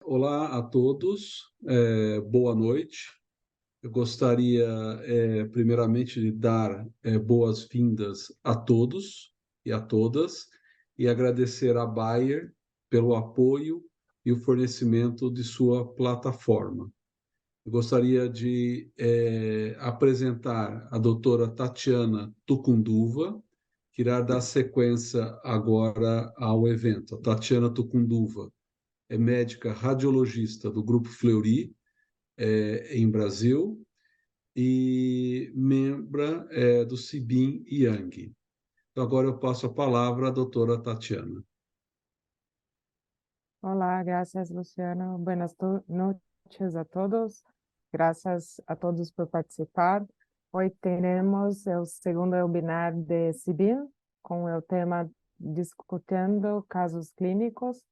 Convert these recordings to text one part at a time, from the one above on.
Olá a todos, boa noite. Eu gostaria, primeiramente, de dar boas-vindas a todos e a todas e agradecer à Bayer pelo apoio e o fornecimento de sua plataforma. Eu gostaria de apresentar a doutora Tatiana Tucunduva, que irá dar sequência agora ao evento. A Tatiana Tucunduva é médica radiologista do Grupo Fleury, em Brasil, e membra do CIBIM Yang. Então, agora eu passo a palavra à doutora Tatiana. Hola, gracias Luciano. Buenas noches a todos. Gracias a todos por participar. Hoy tenemos el segundo webinar de CIBIN con el tema discutiendo casos clínicos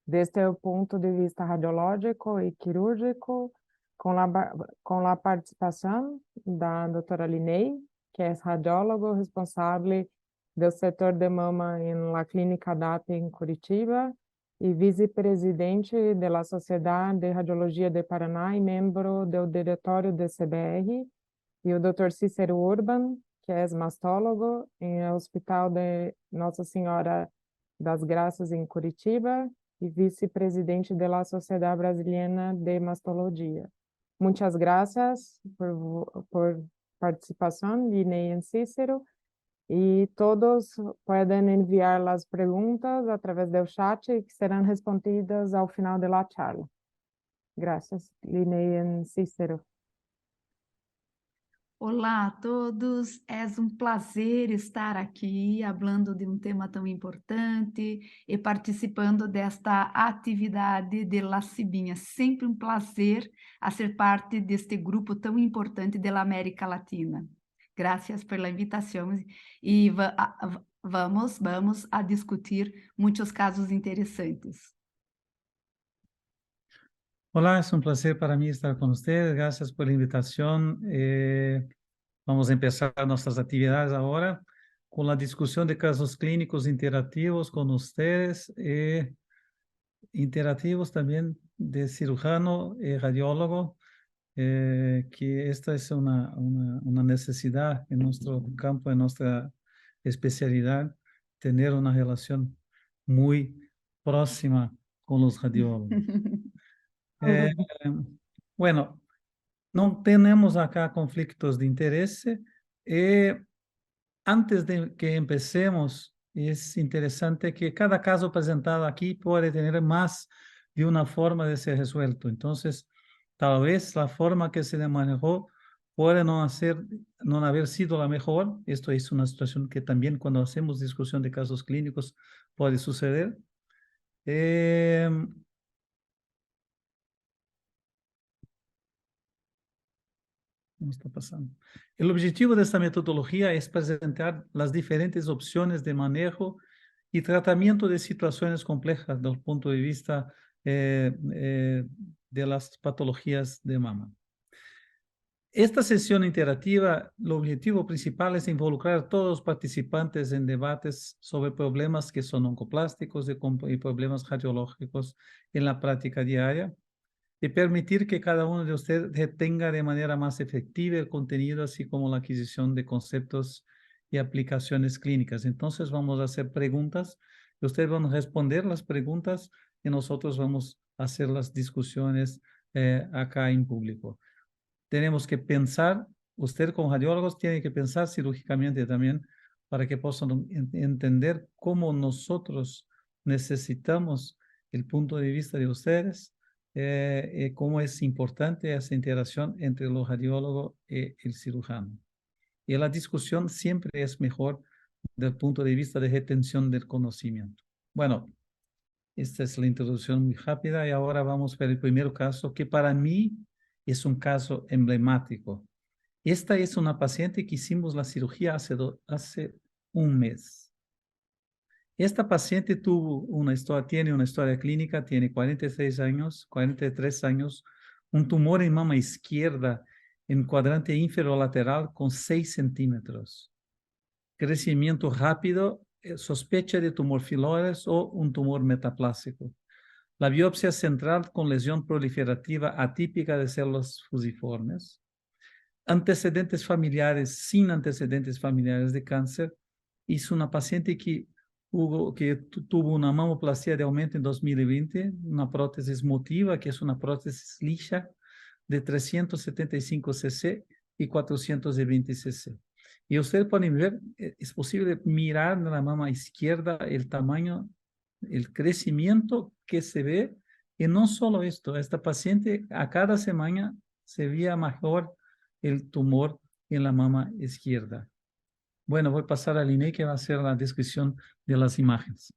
desde el punto de vista radiológico y quirúrgico, con la participación da doutora Linei, que es radiólogo responsable del setor de mama en la Clínica DAP en Curitiba, e vice-presidente da Sociedade de Radiologia de Paraná e membro do diretório do CBR, e o Dr. Cícero Urban, que é mastólogo no Hospital de Nossa Senhora das Graças em Curitiba e vice-presidente da Sociedade Brasileira de Mastologia. Muitas graças por participação, Linei e Cícero. E todos podem enviar as perguntas através do chat que serão respondidas ao final da charla. Graças, Linei e Cícero. Olá a todos, é um prazer estar aqui falando de um tema tão importante e participando desta atividade de La Cibinha. Sempre um prazer a ser parte deste grupo tão importante da América Latina. Graças pela invitação e vamos a discutir muitos casos interessantes. Hola, es un placer para mí estar con ustedes. Gracias por la invitación. Vamos a empezar nuestras actividades ahora con la discusión de casos clínicos interactivos con ustedes, interactivos también de cirujano y radiólogo, que esta es una necesidad en nuestro campo, en nuestra especialidad, tener una relación muy próxima con los radiólogos. Bueno, no tenemos acá conflictos de interés. Antes de que empecemos, es interesante que cada caso presentado aquí puede tener más de una forma de ser resuelto. Entonces, tal vez la forma que se le manejó puede no haber sido la mejor. Esto es una situación que también cuando hacemos discusión de casos clínicos puede suceder. ¿Cómo está pasando? El objetivo de esta metodología es presentar las diferentes opciones de manejo y tratamiento de situaciones complejas desde el punto de vista de las patologías de mama. Esta sesión interactiva, el objetivo principal es involucrar a todos los participantes en debates sobre problemas que son oncoplásticos y problemas radiológicos en la práctica diaria, y permitir que cada uno de ustedes retenga de manera más efectiva el contenido, así como la adquisición de conceptos y aplicaciones clínicas. Entonces vamos a hacer preguntas, y ustedes van a responder las preguntas, y nosotros vamos a hacer las discusiones acá en público. Tenemos que pensar, usted como radiólogos tiene que pensar cirúrgicamente también, para que puedan entender cómo nosotros necesitamos el punto de vista de ustedes, cómo es importante esa interacción entre el radiólogo y el cirujano. Y la discusión siempre es mejor desde el punto de vista de retención del conocimiento. Bueno, esta es la introducción muy rápida y ahora vamos a ver el primer caso, que para mí es un caso emblemático. Esta es una paciente que hicimos la cirugía hace un mes. Esta paciente tiene una historia clínica, tiene 43 años, un tumor en mama izquierda en cuadrante inferolateral con 6 centímetros. Crecimiento rápido, sospecha de tumor filores o un tumor metaplásico. La biopsia central con lesión proliferativa atípica de células fusiformes. Antecedentes familiares, sin antecedentes familiares de cáncer. Hizo una paciente que tuvo una mamoplastia de aumento en 2020, una prótesis motiva, que es una prótesis lisa de 375 cc y 420 cc. Y ustedes pueden ver, es posible mirar en la mama izquierda el tamaño, el crecimiento que se ve. Y no solo esto, esta paciente a cada semana se veía mejor el tumor en la mama izquierda. Bueno, voy a pasar a Liné, que va a hacer la descripción de las imágenes.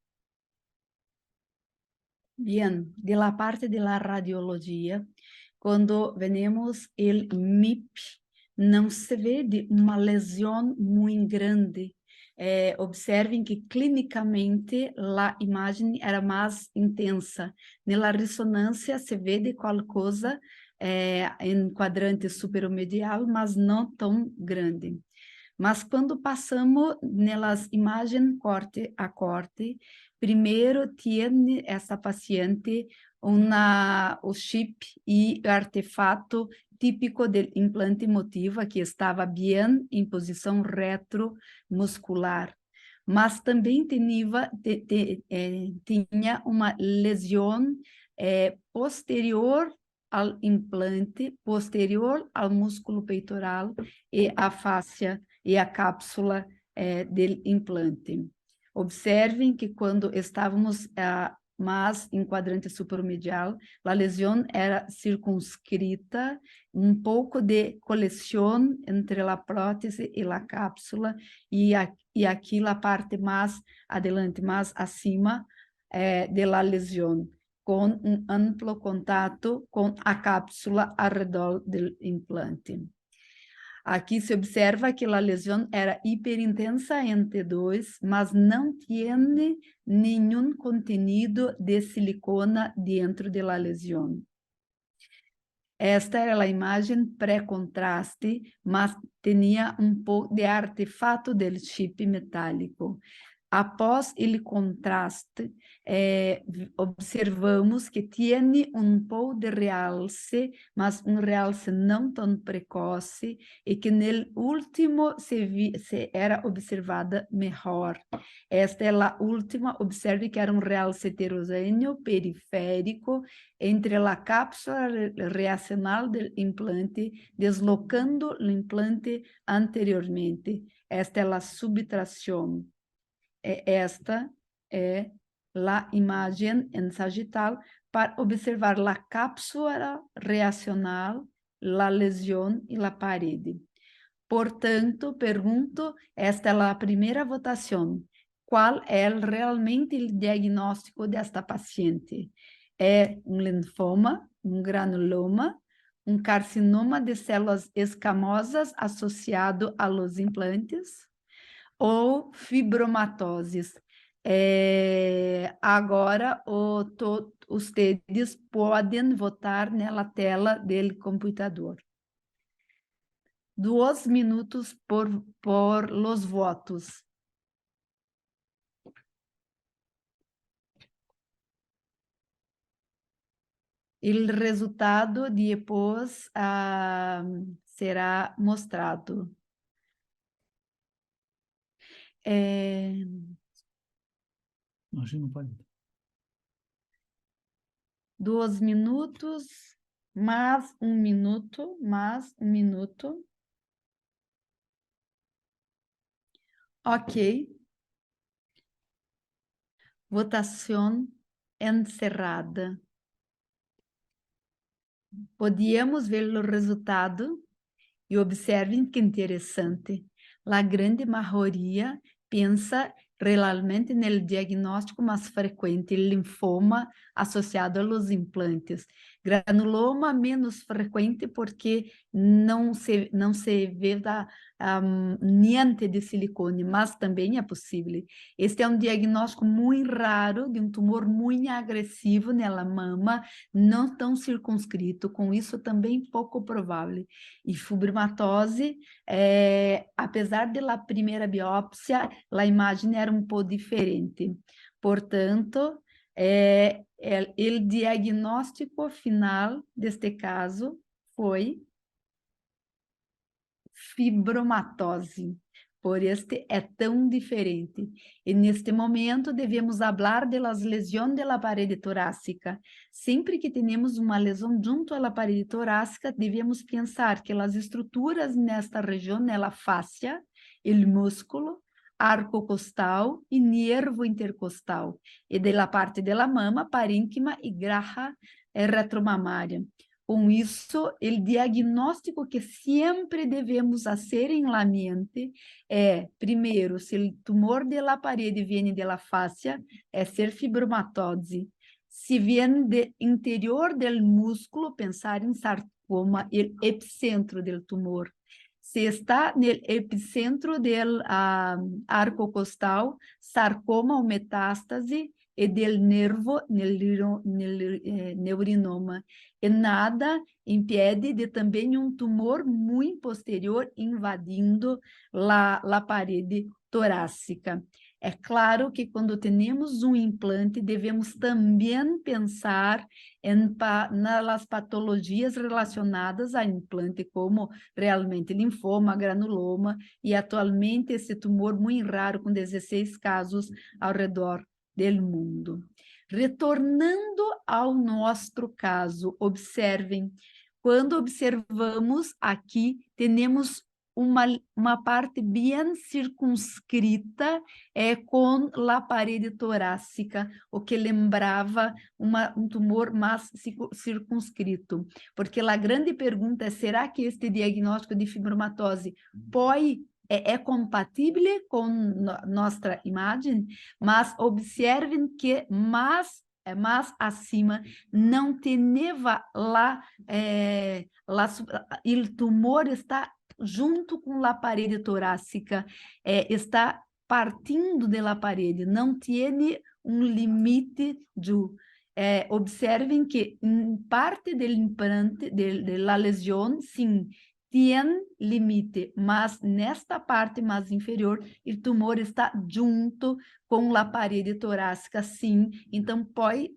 Bien, de la parte de la radiología, cuando vemos el MIP, não se ve de uma lesão muito grande. Observem que clinicamente a imagem era mais intensa. Na ressonância se vê de qualquer coisa em quadrante superomedial, mas não tão grande. Mas quando passamos nelas imagens corte a corte, primeiro tem essa paciente o chip e o artefato típico do implante motiva, que estava bem em posição retromuscular. Mas também tinha uma lesão posterior ao implante, posterior ao músculo peitoral e a fáscia e a cápsula do implante. Observem que quando estávamos mais em quadrante supermedial, a lesão era circunscrita, pouco de coleção entre a prótese e a cápsula, e aqui a parte mais adelante, mais acima da lesão, com amplo contato com a cápsula ao redor do implante. Aqui se observa que a lesão era hiperintensa em T2, mas não tem nenhum contenido de silicona dentro da lesão. Esta era a imagem pré-contraste, mas tinha pouco de artefato do chip metálico. Após ele contraste, observamos que tem pouco de realce, mas realce não tão precoce, e que no último se era observada melhor. Esta é a última, observe que era realce heterogêneo periférico entre a cápsula reacional do implante, deslocando o implante anteriormente. Esta é a subtração. Esta é a imagem em sagital para observar a cápsula reacional, a lesão e a parede. Portanto, pergunto, esta é a primeira votação. Qual é realmente o diagnóstico desta paciente? É linfoma, granuloma, carcinoma de células escamosas associado aos implantes? Ou fibromatoses. Agora, vocês podem votar na tela do computador. 2 minutos por los votos. O resultado depois será mostrado. Imagina, pode. 2 minutos, mais 1 minuto, mais 1 minuto. Ok. Votação encerrada. Podíamos ver o resultado e observem que interessante. A grande maioria pensa realmente no diagnóstico mais frequente, linfoma associado aos implantes. Granuloma menos frequente porque não se vê niente de silicone, mas também é possível. Este é diagnóstico muito raro de tumor muito agressivo na mama, não tão circunscrito, com isso também pouco provável. E fibromatose, apesar da primeira biópsia, a imagem era pouco diferente. Portanto, O diagnóstico final deste caso foi fibromatose. Por este é tão diferente. E neste momento devemos falar das lesões da parede torácica. Sempre que temos uma lesão junto à parede torácica, devemos pensar que as estruturas nesta região, na fáscia, o músculo, arco costal e nervo intercostal, e da parte da mama, parênquima e graxa retromamária. Com isso, o diagnóstico que sempre devemos fazer em la mente é, primeiro, se o tumor de la parede vem de la fáscia, é ser fibromatose. Se vem do interior do músculo, pensar em sarcoma, o epicentro do tumor. Se está no epicentro do arco costal, sarcoma ou metástase, e del nervo neurinoma. E nada impede de também um tumor muito posterior invadindo a parede torácica. É claro que quando temos um implante, devemos também pensar nas patologias relacionadas a implante, como realmente linfoma, granuloma, e atualmente esse tumor muito raro, com 16 casos ao redor do mundo. Retornando ao nosso caso, observem, quando observamos aqui, temos uma parte bem circunscrita com a parede torácica, o que lembrava um tumor mais circunscrito. Porque a grande pergunta é, será que este diagnóstico de fibromatose é compatível com nossa imagem? Mas observem que mais acima não tinha lá, o tumor está junto com a parede torácica, está partindo da parede, não tem um limite de... observem que em parte do implante, da lesão, sim, tem limite, mas nesta parte mais inferior, o tumor está junto com a parede torácica, sim, então pode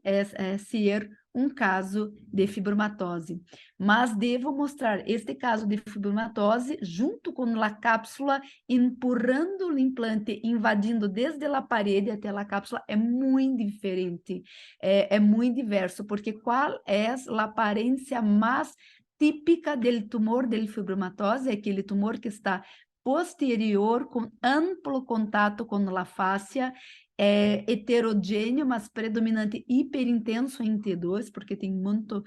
ser um caso de fibromatose. Mas devo mostrar este caso de fibromatose junto com a cápsula, empurrando o implante, invadindo desde a parede até a cápsula, é muito diferente, é muito diverso, porque qual é a aparência mais típica do tumor de fibromatose? É aquele tumor que está posterior, com amplo contato com a fáscia, heterogêneo, mas predominante hiperintenso em T2, porque tem muito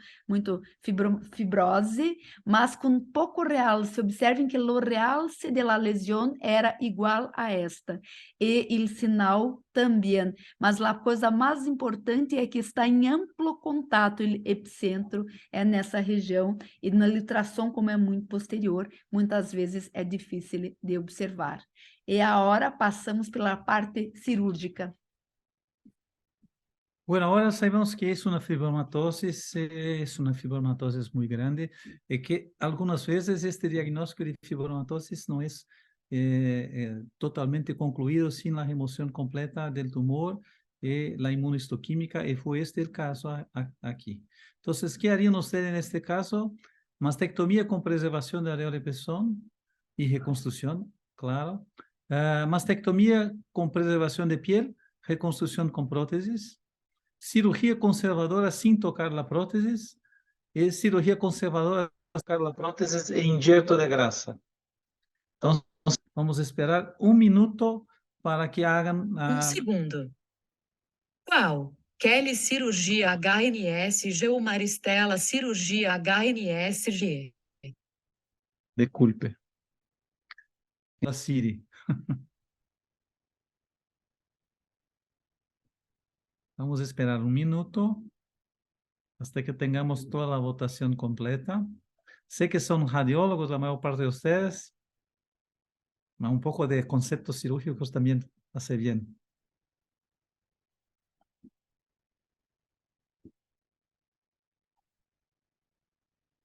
fibrose, mas com pouco realce. Observem que o realce da lesão era igual a esta, e o sinal também. Mas a coisa mais importante é que está em amplo contato, o epicentro é nessa região, e na ultrassom, como é muito posterior, muitas vezes é difícil de observar. E agora passamos pela parte cirúrgica. Bueno, ahora sabemos que es una fibromatosis muy grande y que algunas veces este diagnóstico de fibromatosis no es totalmente concluido sin la remoción completa del tumor y la inmunohistoquímica, y fue este el caso aquí. Entonces, ¿qué harían ustedes en este caso? Mastectomía con preservación de areola de pezón y reconstrucción, claro. Mastectomía con preservación de piel, reconstrucción con prótesis. Cirurgia conservadora sin tocar la prótesis, y cirugía conservadora sin tocar la prótesis e injerto de grasa. Entonces, vamos a esperar un minuto para que hagan... segundo. Qual? Kelly cirurgia HNS, Geomaristela cirurgia HNS, G. Disculpe. La Siri. Vamos a esperar un minuto hasta que tengamos toda la votación completa. Sé que son radiólogos la mayor parte de ustedes, pero un poco de conceptos cirúrgicos también hace bien.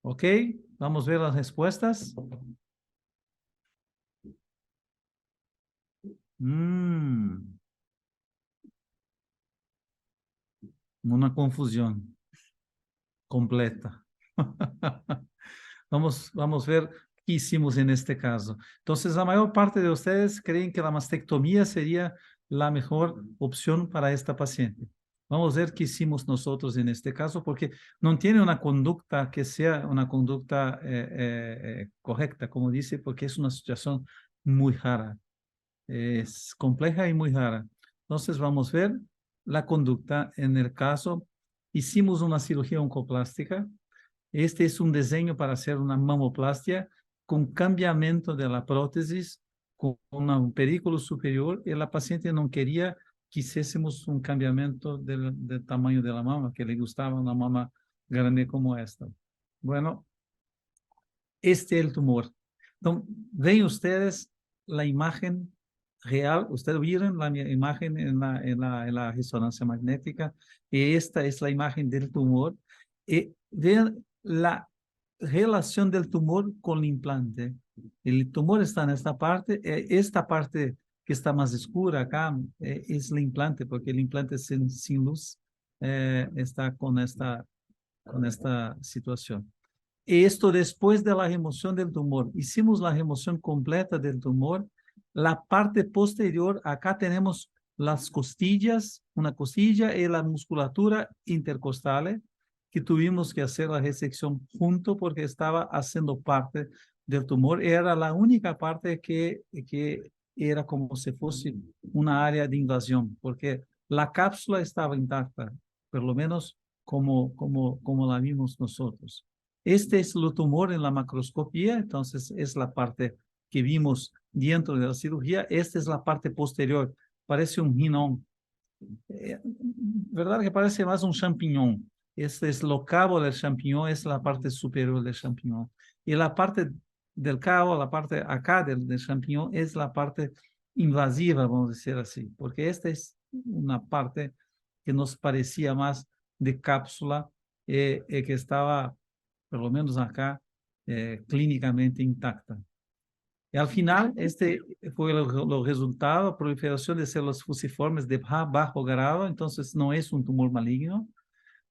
Ok, vamos a ver las respuestas. Una confusión completa. Vamos a ver qué hicimos en este caso. Entonces, la mayor parte de ustedes creen que la mastectomía sería la mejor opción para esta paciente. Vamos a ver qué hicimos nosotros en este caso, porque no tiene una conducta que sea una conducta correcta, como dice, porque es una situación muy rara. Es compleja y muy rara. Entonces, vamos a ver la conducta en el caso. Hicimos una cirugía oncoplástica. Este es un diseño para hacer una mamoplastia con cambiamiento de la prótesis, con un pedículo superior, y la paciente no quería que hiciésemos un cambiamiento del tamaño de la mama, que le gustaba una mama grande como esta. Bueno, este es el tumor. Entonces, ven ustedes la imagen real, ustedes vieron la imagen en la resonancia magnética, y esta es la imagen del tumor. Vean la relación del tumor con el implante. El tumor está en esta parte que está más oscura acá es el implante, porque el implante sin luz está con esta situación. Esto después de la remoción del tumor. Hicimos la remoción completa del tumor. La parte posterior, acá tenemos las costillas, una costilla y la musculatura intercostal, que tuvimos que hacer la resección junto porque estaba haciendo parte del tumor. Era la única parte que era como si fuese una área de invasión, porque la cápsula estaba intacta, por lo menos como la vimos nosotros. Este es el tumor en la macroscopía, entonces es la parte que vimos dentro de la cirugía. Esta es la parte posterior, parece un ginón. ¿Verdad que parece más un champiñón? Este es lo cabo del champiñón, es la parte superior del champiñón. Y la parte del cabo, la parte acá del champiñón, es la parte invasiva, vamos a decir así, porque esta es una parte que nos parecía más de cápsula, que estaba, por lo menos acá, clínicamente intacta. Y al final, este fue el resultado, proliferación de células fusiformes de bajo grado, entonces no es un tumor maligno.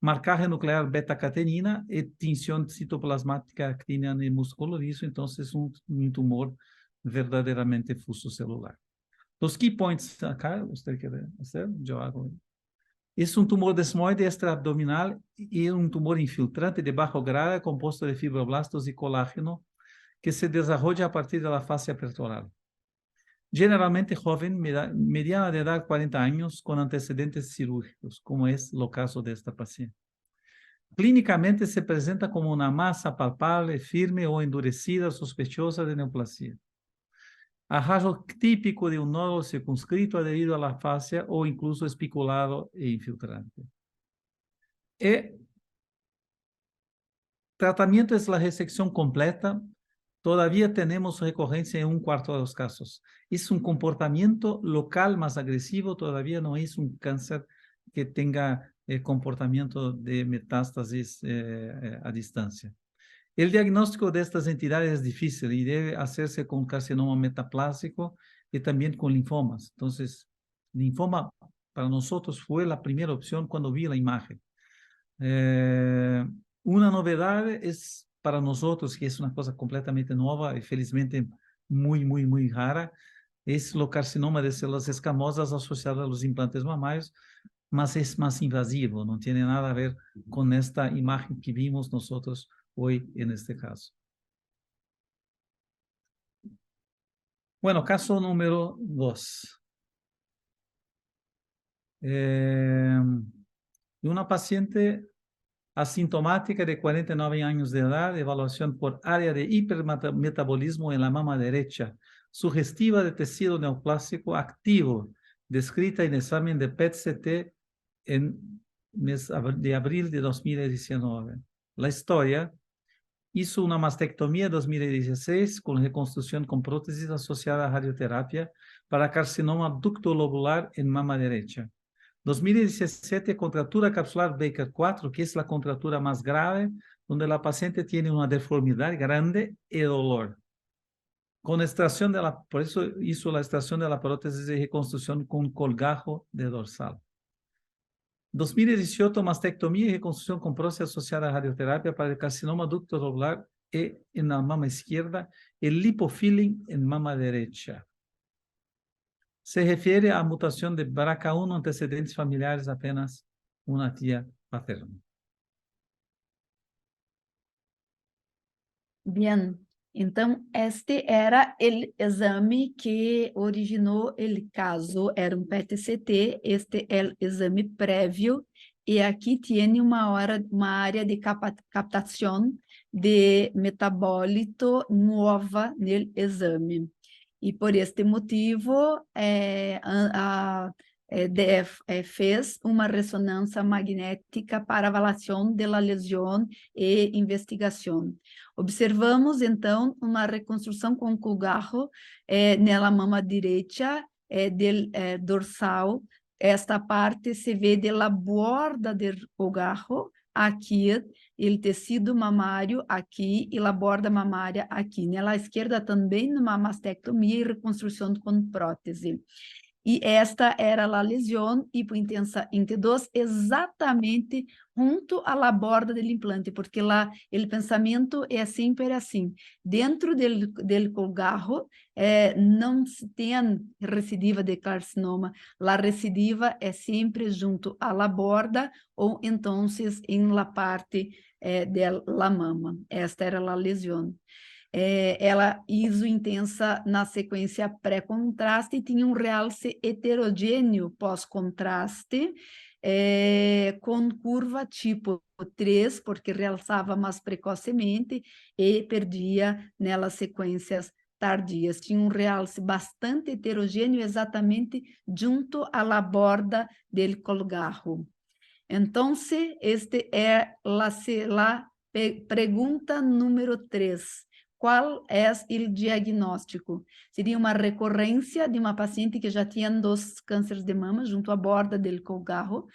Marcaje nuclear beta-catenina, tinción citoplasmática actiniana y músculo liso, entonces un tumor verdaderamente fusocelular. Los key points acá, ¿usted quiere hacer? Yo hago. Es un tumor desmoide extraabdominal y un tumor infiltrante de bajo grado compuesto de fibroblastos y colágeno que se desarrolla a partir de la fascia pectoral. Generalmente joven, mediana de edad 40 años, con antecedentes cirúrgicos, como es el caso de esta paciente. Clínicamente se presenta como una masa palpable, firme o endurecida, sospechosa de neoplasia. Hallazgo típico de un nódulo circunscrito adherido a la fascia o incluso espiculado e infiltrante. Tratamiento es la resección completa. Todavía tenemos recurrencia en un cuarto de los casos. Es un comportamiento local más agresivo, todavía no es un cáncer que tenga comportamiento de metástasis a distancia. El diagnóstico de estas entidades es difícil y debe hacerse con carcinoma metaplásico y también con linfomas. Entonces, linfoma para nosotros fue la primera opción cuando vi la imagen. Una novedad es para nosotros, que es una cosa completamente nueva y felizmente muy rara, es el carcinoma de células escamosas asociado a los implantes mamarios, mas es más invasivo, no tiene nada a ver con esta imagen que vimos nosotros hoy en este caso. Bueno, caso número 2. Una paciente asintomática de 49 años de edad, evaluación por área de hipermetabolismo en la mama derecha, sugestiva de tejido neoplásico activo, descrita en examen de PET-CT en mes de abril de 2019. La historia: hizo una mastectomía en 2016 con reconstrucción con prótesis asociada a radioterapia para carcinoma ductolobular en mama derecha. 2017, contractura capsular Baker 4, que es la contractura más grave, donde la paciente tiene una deformidad grande y dolor. Con extracción por eso hizo la extracción de la prótesis de reconstrucción con colgajo de dorsal. 2018, mastectomia e reconstrução com próstata associada à radioterapia para carcinoma ducto lobular e na mama esquerda e lipofilling em mama direita. Se refere à mutação de BRCA1 antecedentes familiares apenas uma tia paterna. Bien, então este era o exame que originou o caso, era um PET-CT, este é o exame prévio, e aqui tem uma área de captação de metabólito nova no exame. E por este motivo, fez uma ressonância magnética para avaliação da lesão e investigação. Observamos, então, uma reconstrução com colgarro na mama direita do dorsal. Esta parte se vê da borda do colgarro, aqui, o tecido mamário aqui e a borda mamária aqui. Na esquerda também uma mastectomia e reconstrução com prótese. E esta era a lesão hipointensa int 2, exatamente junto à borda do implante, porque lá o pensamento é sempre assim. Dentro do colgarro não se tem recidiva de carcinoma, a recidiva é sempre junto à borda ou então em la parte da mama. Esta era a lesão. Ela isointensa na sequência pré-contraste e tinha um realce heterogêneo pós-contraste, com curva tipo 3, porque realçava mais precocemente e perdia nelas sequências tardias. Tinha um realce bastante heterogêneo exatamente junto à borda do colgarro. Então, este é a pergunta número 3. Qual é o diagnóstico? Seria uma recorrência de uma paciente que já tinha 2 cânceres de mama junto à borda do colgarro,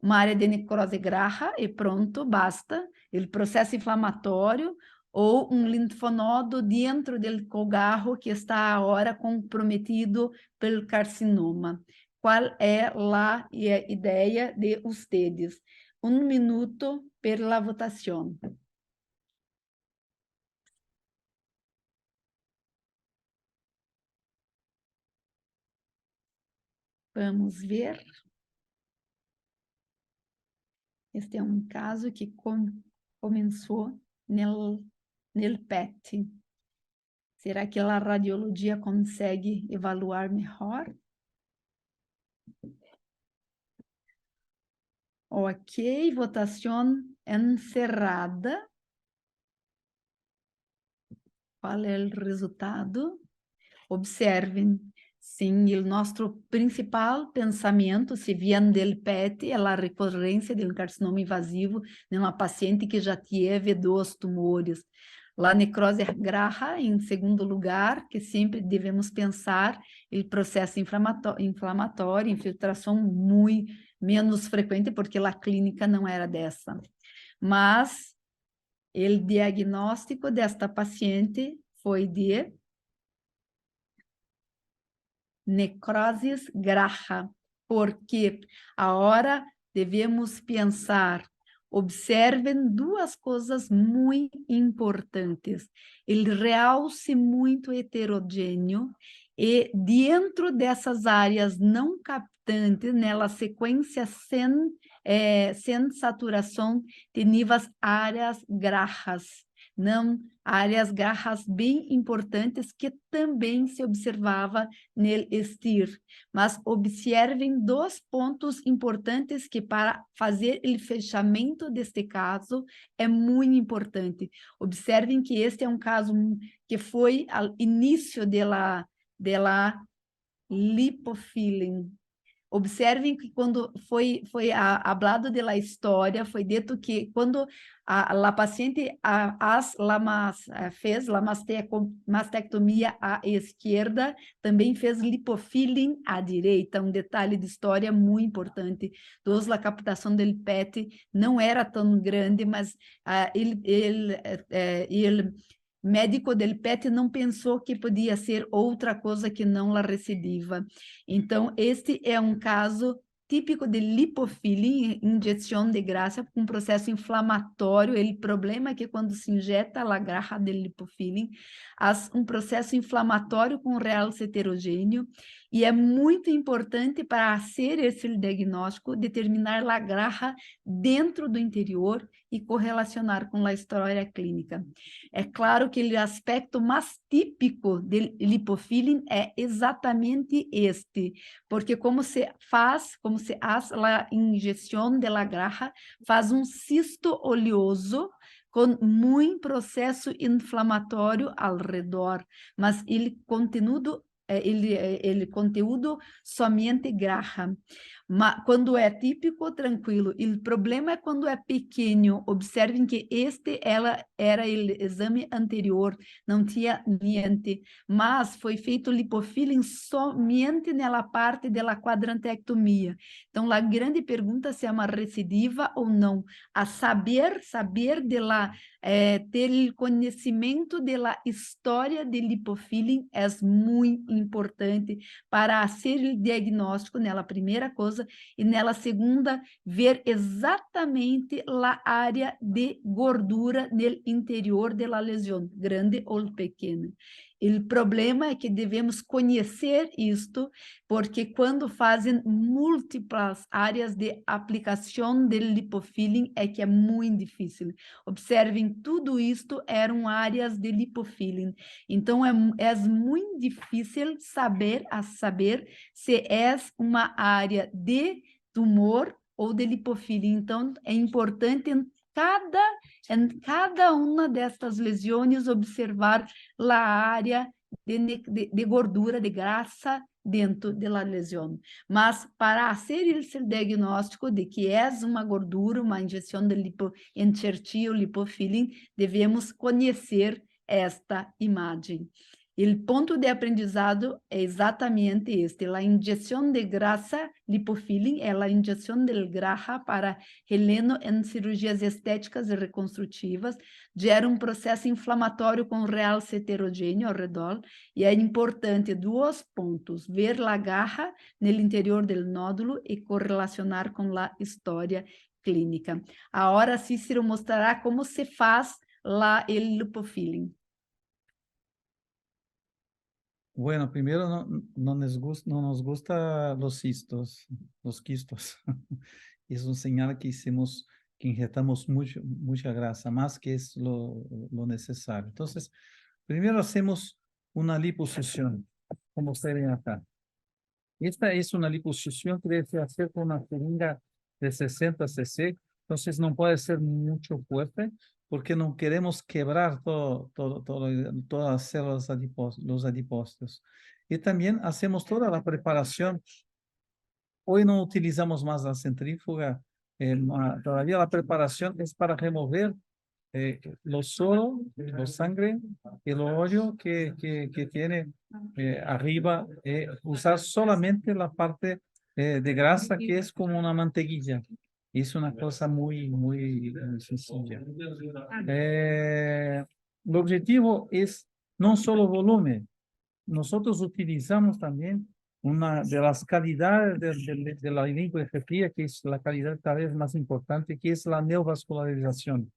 uma área de necrose graxa e pronto, basta. O processo inflamatório ou um linfonodo dentro do colgarro que está agora comprometido pelo carcinoma. Qual é a ideia de vocês? 1 minuto pela votação. Vamos ver. Este é um caso que começou no PET. Será que a radiologia consegue evaluar melhor? Ok, votação encerrada. Qual é o resultado? Observem. Sim, o nosso principal pensamento, se vem do PET, é a recorrência de um carcinoma invasivo numa paciente que já teve 2 tumores. A necrose graxa, em segundo lugar, que sempre devemos pensar, o processo inflamatório, infiltração muito menos frequente, porque a clínica não era dessa. Mas o diagnóstico desta paciente foi de necrose graxa, porque agora devemos pensar, observem 2 coisas muito importantes, o realce muito heterogêneo e dentro dessas áreas não captantes, nela sequência sem saturação, tinhas áreas graxas, não áreas graxas bem importantes que também se observava no STIR. Mas observem 2 pontos importantes que para fazer o fechamento deste caso é muito importante. Observem que este é um caso que foi ao início da lipofilling. Observem que quando foi falado da história, foi dito que quando a paciente fez a mastectomia à esquerda, também fez lipofilling à direita, um detalhe de história muito importante. A captação do PET não era tão grande, mas ele médico del PET não pensou que podia ser outra coisa que não a recidiva. Então, este é um caso típico de lipofilling, injeção de grasa, um processo inflamatório. O problema é que quando se injeta a graxa de lipofilling, há um processo inflamatório com realce heterogêneo, e é muito importante para fazer esse diagnóstico, determinar a graxa dentro do interior e correlacionar com a história clínica. É claro que o aspecto mais típico do lipofilling é exatamente este, porque como se faz a injeção da graxa, faz um cisto oleoso com muito processo inflamatório ao redor, mas ele conteúdo somente graxa. Mas quando é típico, tranquilo. O problema é quando é pequeno. Observem que ela era o exame anterior, não tinha niente, mas foi feito lipofilling somente na parte da quadrantectomia. Então, a grande pergunta é se é uma recidiva ou não. A saber ter o conhecimento da história de lipofilling é muito importante para fazer o diagnóstico nela primeira coisa, e nela segunda, ver exatamente a área de gordura no interior da lesão, grande ou pequena. O problema é que devemos conhecer isto, porque quando fazem múltiplas áreas de aplicação do lipofilling, é que é muito difícil. Observem, tudo isto eram áreas de lipofilling. Então, é muito difícil saber se é uma área de tumor ou de lipofilling. Então, é importante em cada uma destas lesões observar a área de gordura, de grasa dentro da lesão. Mas para fazer esse diagnóstico de que é uma gordura, uma injeção de enxertia ou lipofilling, devemos conhecer esta imagem. O ponto de aprendizado é exatamente este: a injeção de grasa, lipofilling, é a injeção de graxa para releno em cirurgias estéticas e reconstrutivas, gera um processo inflamatório com realce heterogêneo ao redor, e é importante dois pontos: ver a garra no interior do nódulo e correlacionar com a história clínica. Agora, Cícero mostrará como se faz o lipofilling. Bueno, primero no nos gusta los quistos. Es un señal que que injetamos mucha grasa, más que es lo necesario. Entonces, primero hacemos una liposucción, como ustedes ven acá. Esta es una liposucción que debe hacer con una jeringa de 60 cc, entonces no puede ser mucho fuerte, porque no queremos quebrar todas las células los adipócitos. Y también hacemos toda la preparación. Hoy no utilizamos más la centrífuga, todavía la preparación es para remover lo solo, la sangre, el óleo que tiene arriba, usar solamente la parte de grasa que es como una mantequilla. Es una cosa muy sencilla. El objetivo es no solo volumen. Nosotros utilizamos también una de las calidades de la lipoescultura, que es la calidad tal vez más importante, que es la neovascularización.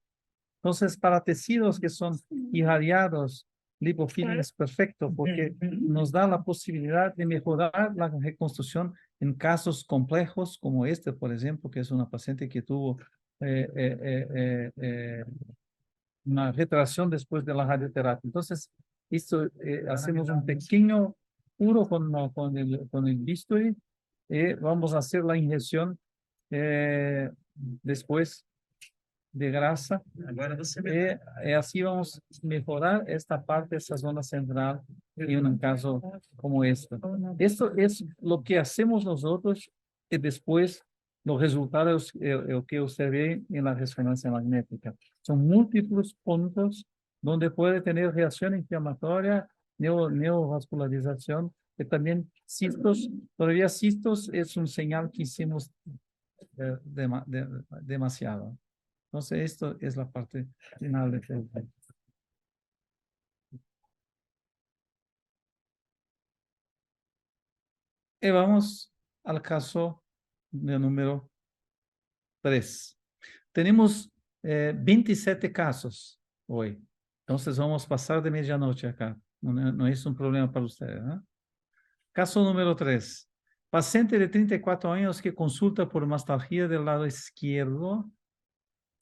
Entonces, para tejidos que son irradiados, lipofilling es perfecto porque nos da la posibilidad de mejorar la reconstrucción en casos complejos como este, por ejemplo, que es una paciente que tuvo una retracción después de la radioterapia. Entonces, hacemos un pequeño puro con el bisturi y vamos a hacer la inyección después de grasa. Y así vamos a mejorar esta parte, esta zona central en un caso como este. Esto es lo que hacemos nosotros y después los resultados que usted ve en la resonancia magnética. Son múltiples puntos donde puede tener reacción inflamatoria, neovascularización y también cistos. Todavía cistos es un señal que hicimos demasiado. Entonces, esto es la parte final de Facebook. Y vamos al caso de número 3. Tenemos 27 casos hoy. Entonces vamos a pasar de medianoche acá. No es un problema para ustedes, ¿no? Caso número 3. Paciente de 34 años que consulta por mastalgia del lado izquierdo.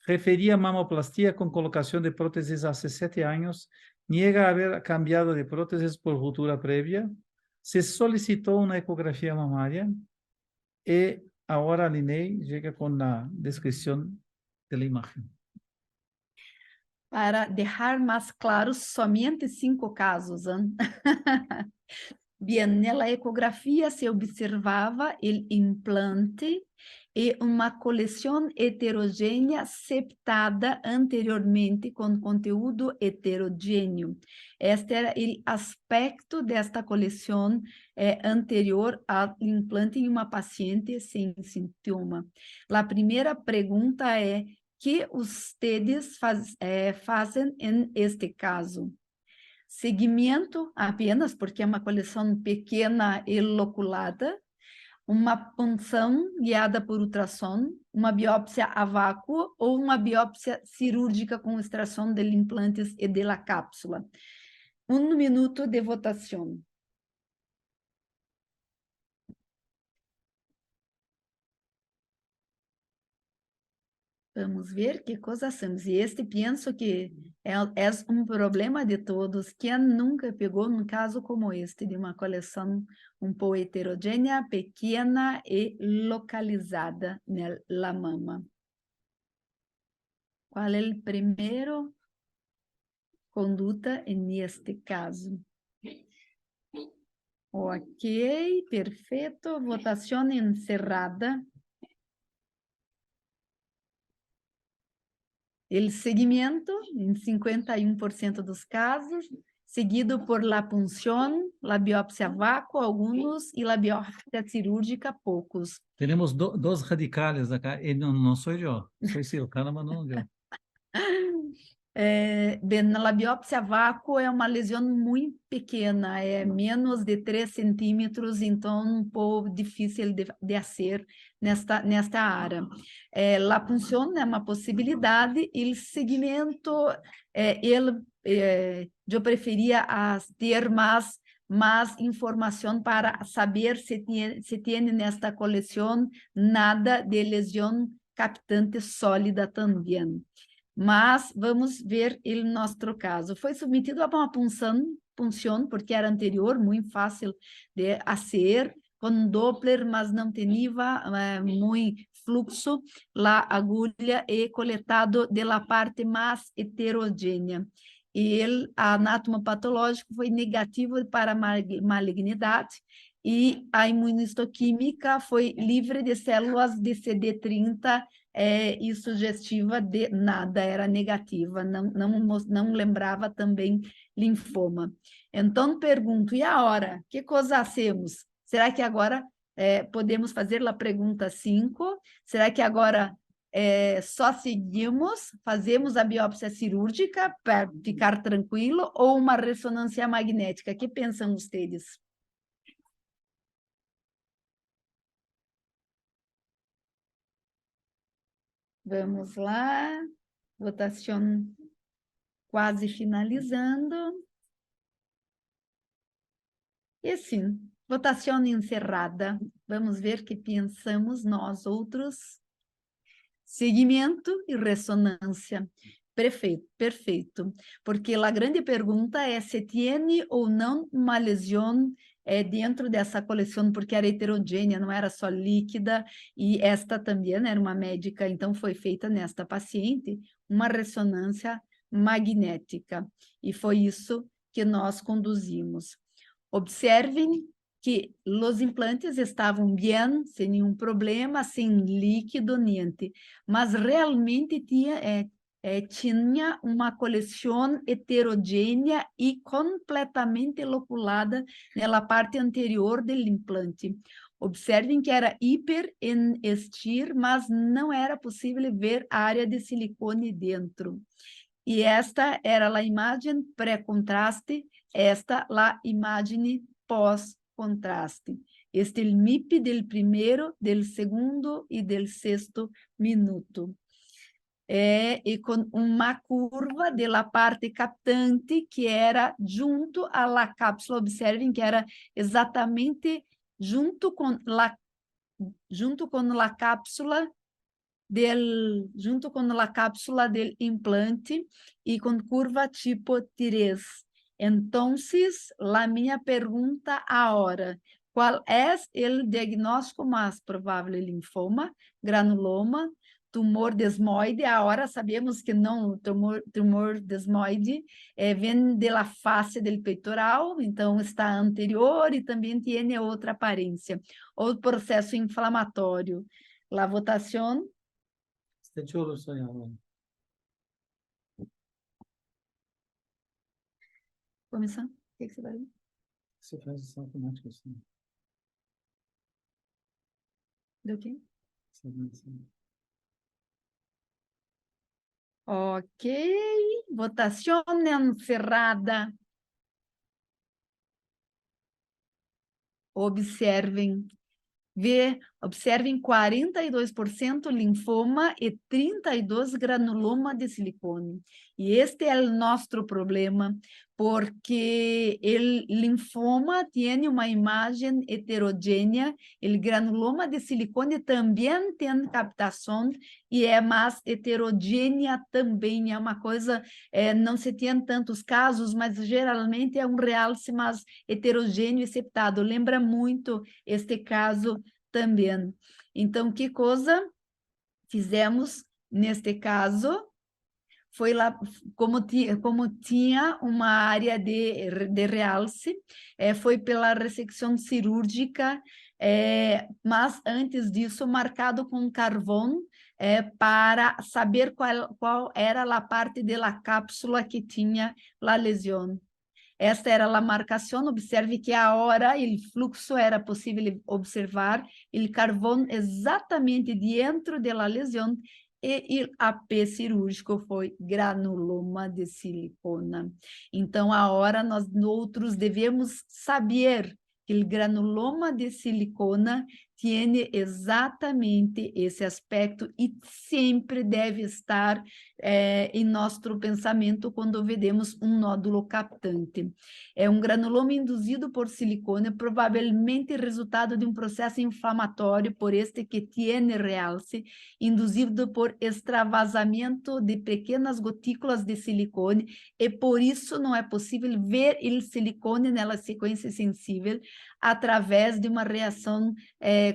Refería mamoplastía con colocación de prótesis hace 7 años. Niega haber cambiado de prótesis por ruptura previa. Se solicitó una ecografía mamaria. Y ahora Linei llega con la descripción de la imagen. Para deixar mais claro, somente 5 casos. Bien, na ecografia se observava o implante e uma coleção heterogênea septada anteriormente com conteúdo heterogêneo. Este era o aspecto desta coleção anterior ao implante em uma paciente sem sintoma. A primeira pergunta é: que ustedes fazem em este caso? Seguimento apenas, porque é uma coleção pequena e loculada, uma punção guiada por ultrassom, uma biópsia a vácuo ou uma biópsia cirúrgica com extração de implantes e de la cápsula. 1 minuto de votação. Vamos ver que coisa hacemos. E este penso que é um problema de todos. Quem nunca pegou um caso como este, de uma coleção um pouco heterogênea, pequena e localizada na mama? Qual é o primeiro conduta neste caso? Ok, perfeito. Votação encerrada. O segmento, em 51% dos casos, seguido por la punção, la biópsia vácuo, alguns, e la biópsia cirúrgica, poucos. Tenemos dos radicales acá, y no soy yo, soy cirujano, mas não eu. Bem, na biópsia vácuo é uma lesão muito pequena, é menos de 3 centímetros, então um pouco difícil de fazer nesta área. A punção é uma possibilidade, e o segmento, eu preferia ter mais informação para saber se tem nesta coleção nada de lesão captante sólida também. Mas vamos ver o nosso caso. Foi submetido a uma punção, porque era anterior, muito fácil de fazer, com Doppler, mas não tinha muito fluxo, a agulha e coletado de la parte mais heterogênea. E o anátomo patológico foi negativo para malignidade, e a imunistoquímica foi livre de células de CD30 e sugestiva de nada, era negativa, não lembrava também linfoma. Então, pergunto, e a hora? Que coisa hacemos? Será que agora podemos fazer a pergunta 5? Será que agora só seguimos, fazemos a biópsia cirúrgica para ficar tranquilo, ou uma ressonância magnética? Que pensam vocês? Vamos lá, votação quase finalizando. E sim, votação encerrada. Vamos ver o que pensamos nós outros. Seguimento e ressonância. Perfeito, perfeito. Porque a grande pergunta é se tem ou não uma lesão dentro dessa coleção, porque era heterogênea, não era só líquida, e esta também era uma médica, então foi feita nesta paciente uma ressonância magnética, e foi isso que nós conduzimos. Observem que os implantes estavam bem, sem nenhum problema, sem líquido, niente, mas realmente tinha uma coleção heterogênea e completamente loculada na parte anterior do implante. Observem que era hiper em estir, mas não era possível ver a área de silicone dentro. E esta era a imagem pré-contraste, esta a imagem pós-contraste. Este é o MIP del primeiro, del segundo e del sexto minuto. E com uma curva da parte captante que era junto à cápsula. Observem que era exatamente junto com a cápsula del implante e com curva tipo 3. Então, a minha pergunta agora, qual é o diagnóstico mais provável? Linfoma, granuloma, tumor desmoide. Agora sabemos que não, tumor desmoide vem da face do peitoral, então está anterior e também tem outra aparência. Ou processo inflamatório. A votação. Chulo soy ahora. Comissão, o que você vai ver? Se faz isso automático, sim. Deu quê? Sim. Ok, votação encerrada. Observem. Observem 42% linfoma e 32% granuloma de silicone. E este é o nosso problema, porque o linfoma tem uma imagem heterogênea, o granuloma de silicone também tem captação e é mais heterogênea também, é uma coisa, não se tem tantos casos, mas geralmente é um realce mais heterogêneo e septado. Lembra muito este caso também. Então, que coisa fizemos neste caso? Foi lá, como tinha uma área de realce, foi pela ressecção cirúrgica, mas antes disso, marcado com carvão, para saber qual era a parte da cápsula que tinha a lesão. Esta era a marcação. Observe que agora o fluxo era possível observar, o carvão exatamente dentro da lesão, e o AP cirúrgico foi granuloma de silicona. Então, agora nós outros devemos saber que o granuloma de silicona tem exatamente esse aspecto e sempre deve estar em nosso pensamento quando vemos um nódulo captante. É um granuloma induzido por silicone, provavelmente resultado de um processo inflamatório por este que tem realce, induzido por extravasamento de pequenas gotículas de silicone, e por isso não é possível ver o silicone na sequência sensível através de uma reação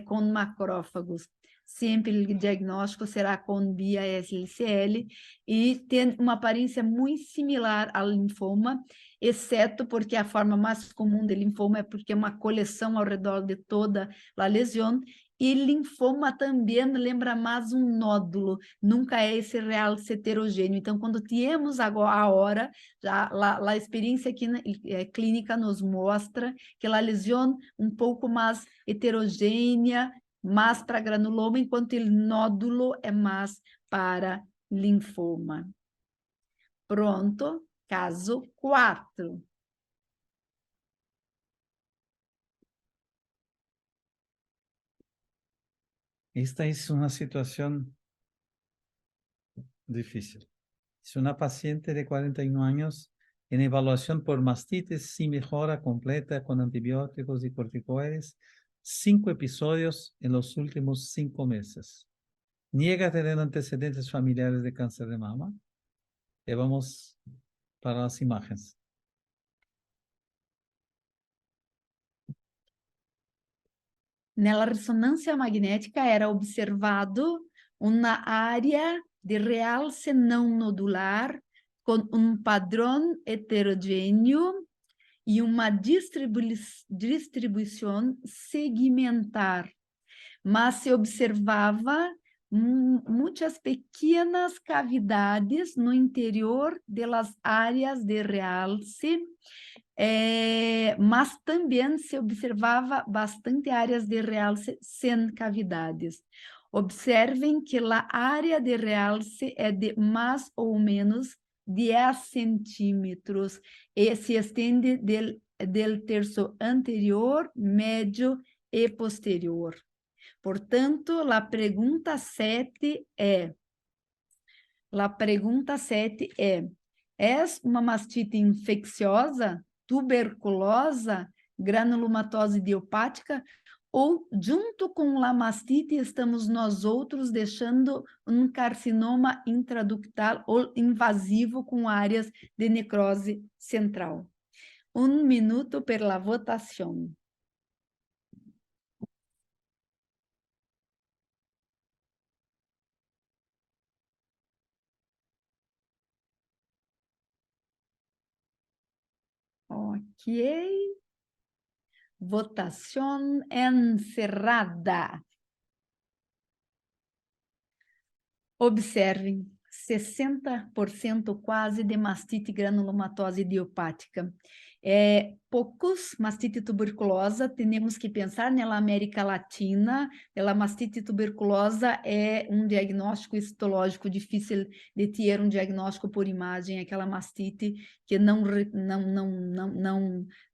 com macrófagos. Sempre o diagnóstico será com via SLCL e tem uma aparência muito similar ao linfoma, exceto porque a forma mais comum de linfoma é porque é uma coleção ao redor de toda a lesão, e linfoma também lembra mais um nódulo, nunca é esse realce heterogêneo. Então, quando temos agora, já a experiência clínica nos mostra que a lesão um pouco mais heterogênea, mais para granuloma, enquanto o nódulo é mais para linfoma. Pronto, caso 4. Esta es una situación difícil. Es una paciente de 41 años en evaluación por mastitis sin mejora completa con antibióticos y corticoides, 5 episodios en los últimos 5 meses. Niega tener antecedentes familiares de cáncer de mama. Y vamos para las imágenes. Na ressonância magnética era observado uma área de realce não nodular com um padrão heterogêneo e uma distribuição segmentar, mas se observava muitas pequenas cavidades no interior das áreas de realce, mas também se observava bastante áreas de realce sem cavidades. Observem que a área de realce é de mais ou menos 10 centímetros e se estende del terço anterior, médio e posterior. Portanto, a pergunta 7 é: uma mastite infecciosa, tuberculosa, granulomatose idiopática? Ou, junto com a mastite, estamos nós outros deixando um carcinoma intraductal ou invasivo com áreas de necrose central? 1 minuto per la votação. Ok. Votação encerrada. Observem, 60% quase de mastite granulomatose idiopática. Poucos mastite tuberculosa, temos que pensar na América Latina. A mastite tuberculosa é um diagnóstico histológico difícil de ter um diagnóstico por imagem, aquela mastite que não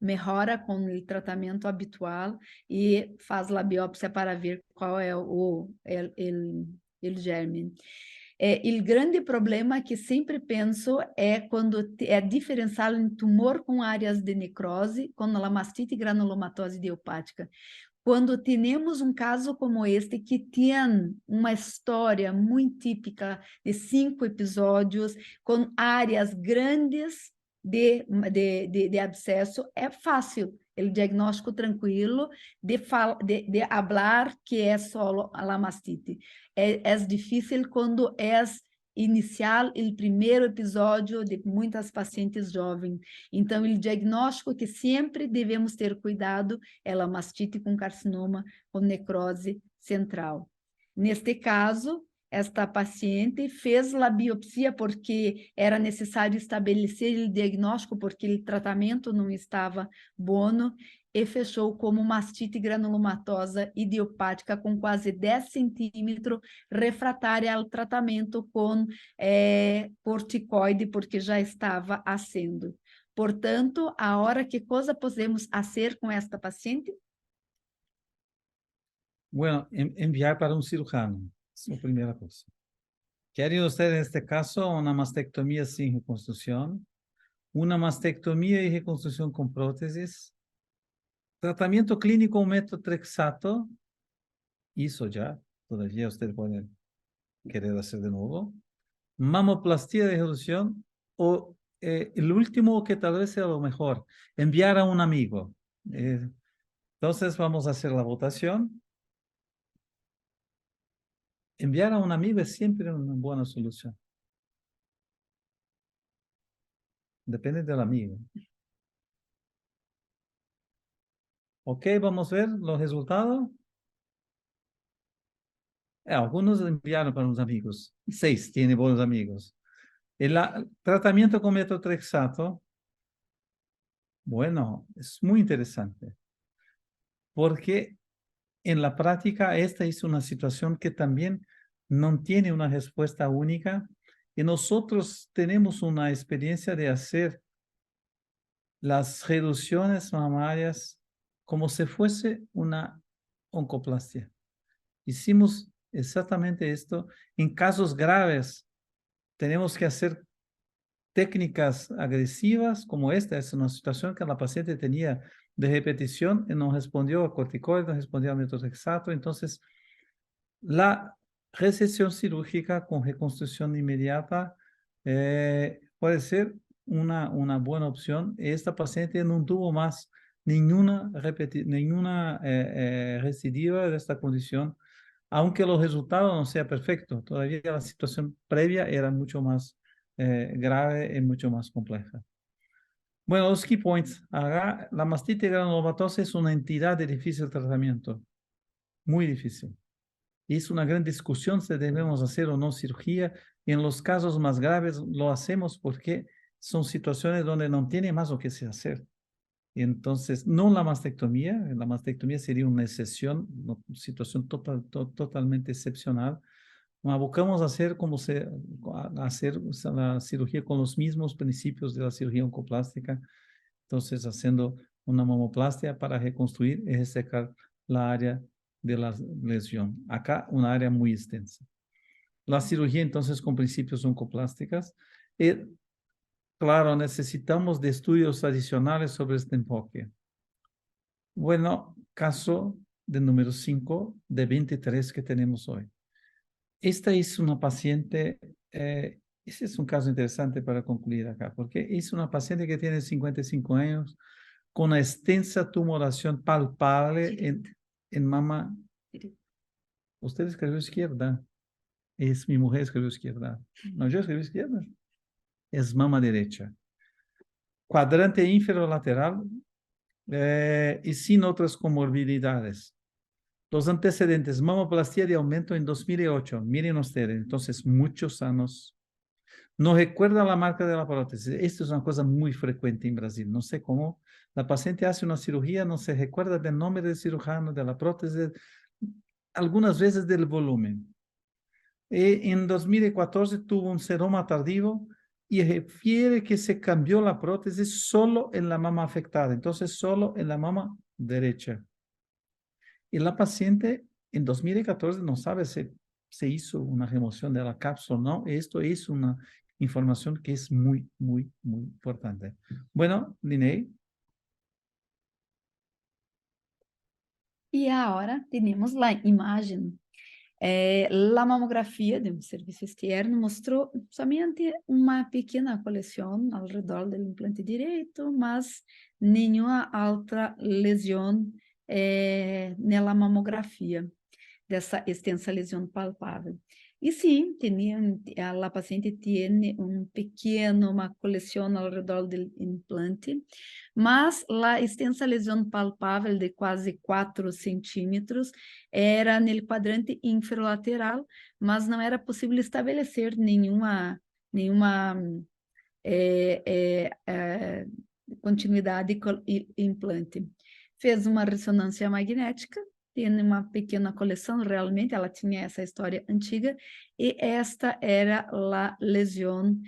melhora com o tratamento habitual e faz a biópsia para ver qual é o germe. O grande problema que sempre penso é quando é diferencial em tumor com áreas de necrose, com a mastite granulomatose idiopática. Quando temos um caso como este, que tem uma história muito típica de 5 episódios, com áreas grandes de abscesso, é fácil, o diagnóstico tranquilo de falar que é só a mastite. É difícil quando é inicial o primeiro episódio de muitas pacientes jovens. Então, o diagnóstico que sempre devemos ter cuidado é a mastite com carcinoma com necrose central. Neste caso, esta paciente fez a biopsia porque era necessário estabelecer o diagnóstico, porque o tratamento não estava bom, e fechou como mastite granulomatosa idiopática com quase 10 centímetros, refratária ao tratamento com corticoide, porque já estava acendo. Portanto, agora, que coisa podemos fazer com esta paciente? Bueno, enviar para un cirujano, es la primera cosa. ¿Qué haría usted en este caso? Una mastectomía sin reconstrucción, una mastectomía y reconstrucción con prótesis, tratamiento clínico con metotrexato, hizo ya, todavía usted puede querer hacer de nuevo, mamoplastía de reducción o el último que tal vez sea lo mejor, enviar a un amigo. Entonces vamos a hacer la votación. Enviar a un amigo es siempre una buena solución. Depende del amigo. Ok, vamos a ver los resultados. Algunos enviaron para los amigos. 6 tiene buenos amigos. El tratamiento con metotrexato, bueno, es muy interesante. Porque en la práctica esta es una situación que también no tiene una respuesta única. Y nosotros tenemos una experiencia de hacer las reducciones mamarias como si fuese una oncoplastia. Hicimos exactamente esto. En casos graves, tenemos que hacer técnicas agresivas como esta. Es una situación que la paciente tenía de repetición y no respondió a corticoides, no respondió a metotrexato. Entonces, la resección cirúrgica con reconstrucción inmediata puede ser una buena opción. Esta paciente no tuvo más ninguna recidiva de esta condición, aunque los resultados no sean perfectos. Todavía la situación previa era mucho más grave y mucho más compleja. Bueno, los key points. La mastite granulomatosa es una entidad de difícil tratamiento, muy difícil. Es una gran discusión si debemos hacer o no cirugía. Y en los casos más graves lo hacemos porque son situaciones donde no tiene más lo que se hacer. Y entonces, no la mastectomía sería una excepción, una situación totalmente excepcional. Buscamos hacer hacer la cirugía con los mismos principios de la cirugía oncoplástica. Entonces, haciendo una mamoplastia para reconstruir y resecar la área de la lesión. Acá una área muy extensa. La cirugía entonces con principios oncoplásticas. Claro, necesitamos de estudios adicionales sobre este enfoque. Bueno, caso de número 5 de 23 que tenemos hoy. Esta es una paciente, ese es un caso interesante para concluir acá, porque es una paciente que tiene 55 años con una extensa tumoración palpable en mama. Usted escribió izquierda. Es mi mujer escribió izquierda. No, yo escribí izquierda. Es mama derecha. Cuadrante inferolateral y sin otras comorbilidades. Los antecedentes, mamoplastia de aumento en 2008. Miren ustedes, entonces muchos años. No recuerda la marca de la prótesis. Esto es una cosa muy frecuente en Brasil. No sé cómo. La paciente hace una cirugía, no se recuerda del nombre del cirujano, de la prótesis, algunas veces del volumen. En 2014 tuvo un seroma tardío y refiere que se cambió la prótesis solo en la mama afectada, entonces solo en la mama derecha. Y la paciente en 2014 no sabe si se hizo una remoción de la cápsula, ¿no? Esto es una información que es muy, muy, muy importante. Bueno, Linney. E agora temos a imagem. A mamografia de um serviço externo mostrou somente uma pequena coleção ao redor do implante direito, mas nenhuma outra lesão na mamografia, dessa extensa lesão palpável. E sim, a paciente tem uma coleção ao redor do implante, mas a extensa lesão palpável de quase 4 centímetros era no quadrante inferolateral, mas não era possível estabelecer nenhuma continuidade com o implante. Fez uma ressonância magnética, tem uma pequena coleção, realmente ela tinha essa história antiga, e esta era a lesão.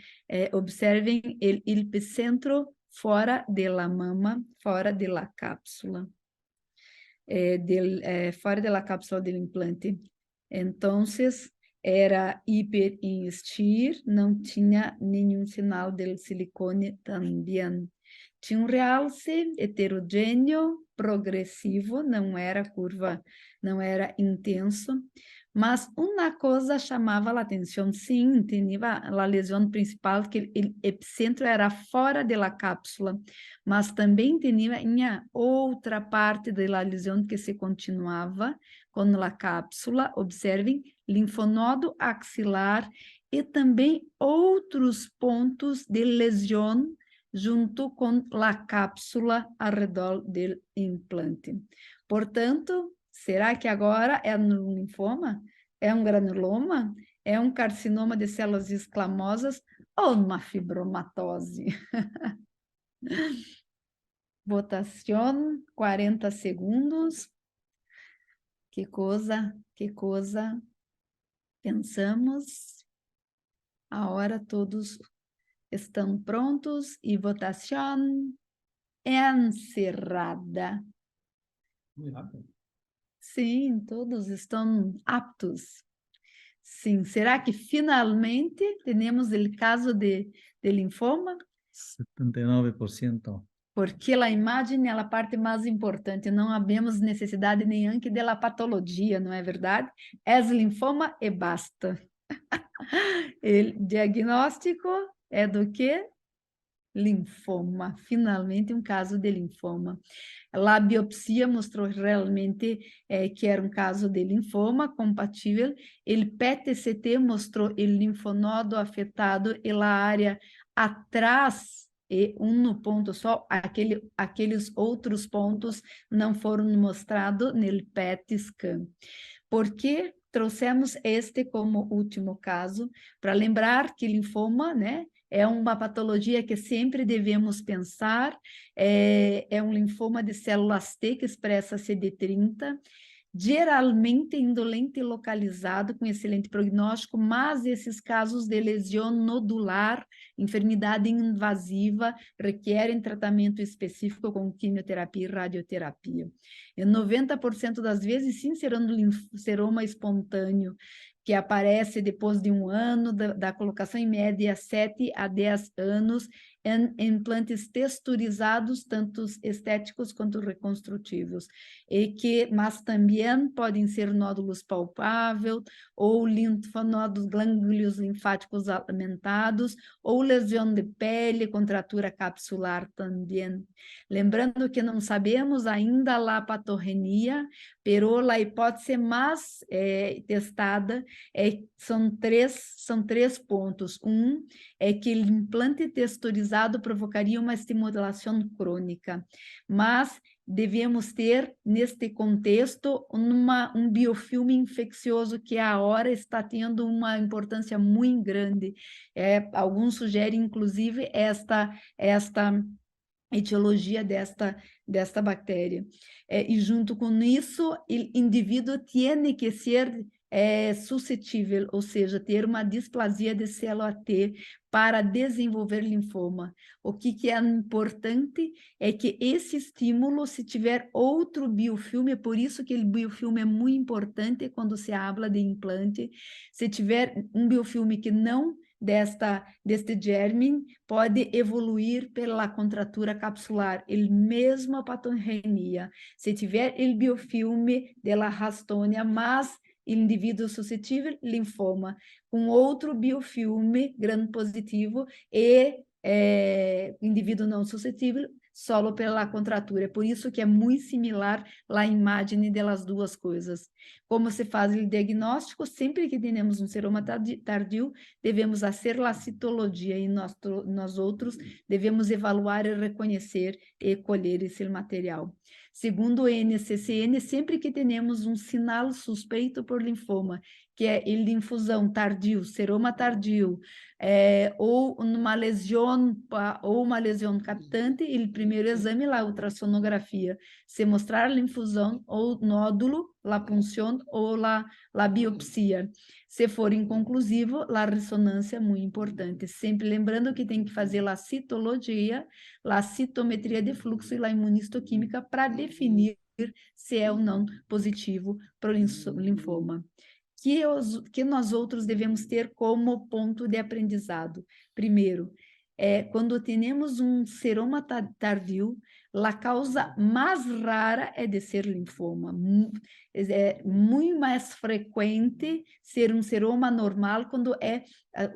Observem o epicentro fora da mama, fora da cápsula, fora da cápsula do implante. Então, era hiperinstir, não tinha nenhum sinal de silicone também. Tinha um realce heterogêneo, progressivo, não era curva, não era intenso, mas uma coisa chamava a atenção, sim, tinha a lesão principal, que o epicentro era fora da cápsula, mas também tinha outra parte da lesão que se continuava com a cápsula. Observem, linfonodo axilar e também outros pontos de lesão junto com a cápsula ao redor do implante. Portanto, será que agora é um linfoma? É um granuloma? É um carcinoma de células escamosas ou uma fibromatose? Votação, 40 segundos. Que coisa pensamos. Agora todos estão prontos e votação encerrada. Sim, todos estão aptos. Sim, será que finalmente temos o caso de linfoma? 79%. Porque a imagem é a parte mais importante, não havemos necessidade nem que da patologia, não é verdade? É linfoma e basta. O diagnóstico é do que? Linfoma, finalmente um caso de linfoma. A biopsia mostrou realmente que era um caso de linfoma compatível. O PET-CT mostrou o linfonodo afetado e a área atrás, e um ponto só, aqueles outros pontos não foram mostrados no PET-scan. Por que trouxemos este como último caso? Para lembrar que linfoma, né, é uma patologia que sempre devemos pensar, é um linfoma de células T que expressa CD30, geralmente indolente localizado, com excelente prognóstico, mas esses casos de lesão nodular, enfermidade invasiva, requerem tratamento específico com quimioterapia e radioterapia. Em 90% das vezes, sim, seroma espontâneo, que aparece depois de 1 ano da colocação, em média 7 a 10 anos, em implantes texturizados, tanto estéticos quanto reconstrutivos, mas também podem ser nódulos palpáveis, ou linfonodos, glândulos linfáticos aumentados, ou lesão de pele, contratura capsular também. Lembrando que não sabemos ainda a patogenia, pero a hipótese mais testada são três pontos. É que o implante texturizado provocaria uma estimulação crônica, mas devemos ter, neste contexto, um biofilme infeccioso que agora está tendo uma importância muito grande. Alguns sugerem, inclusive, esta etiologia desta bactéria. E junto com isso, o indivíduo tem que ser suscetível, ou seja, ter uma displasia de célula T para desenvolver linfoma. O que é importante é que esse estímulo, se tiver outro biofilme, por isso que o biofilme é muito importante quando se habla de implante, se tiver um biofilme que não deste germe, pode evoluir pela contratura capsular, a mesma patogenia. Se tiver o biofilme da rastônia, mas indivíduo suscetível, linfoma, com outro biofilme gram-positivo e indivíduo não suscetível, solo pela contratura. É por isso que é muito similar a imagem das duas coisas. Como se faz o diagnóstico? Sempre que temos um seroma tardio, devemos fazer a citologia e nós outros devemos evaluar e reconhecer e colher esse material. Segundo o NCCN, sempre que temos um sinal suspeito por linfoma, que é a infusão tardio, seroma tardio, ou uma lesão captante, o primeiro exame, a ultrassonografia, se mostrar a infusão ou nódulo, a punção ou a biopsia. Se for inconclusivo, a ressonância é muito importante. Sempre lembrando que tem que fazer a citologia, a citometria de fluxo e a imunistoquímica para definir se é ou não positivo para o linfoma. Que nós outros devemos ter como ponto de aprendizado? Primeiro, quando temos um seroma tardio, a causa mais rara é de ser linfoma. É muito mais frequente ser um seroma normal quando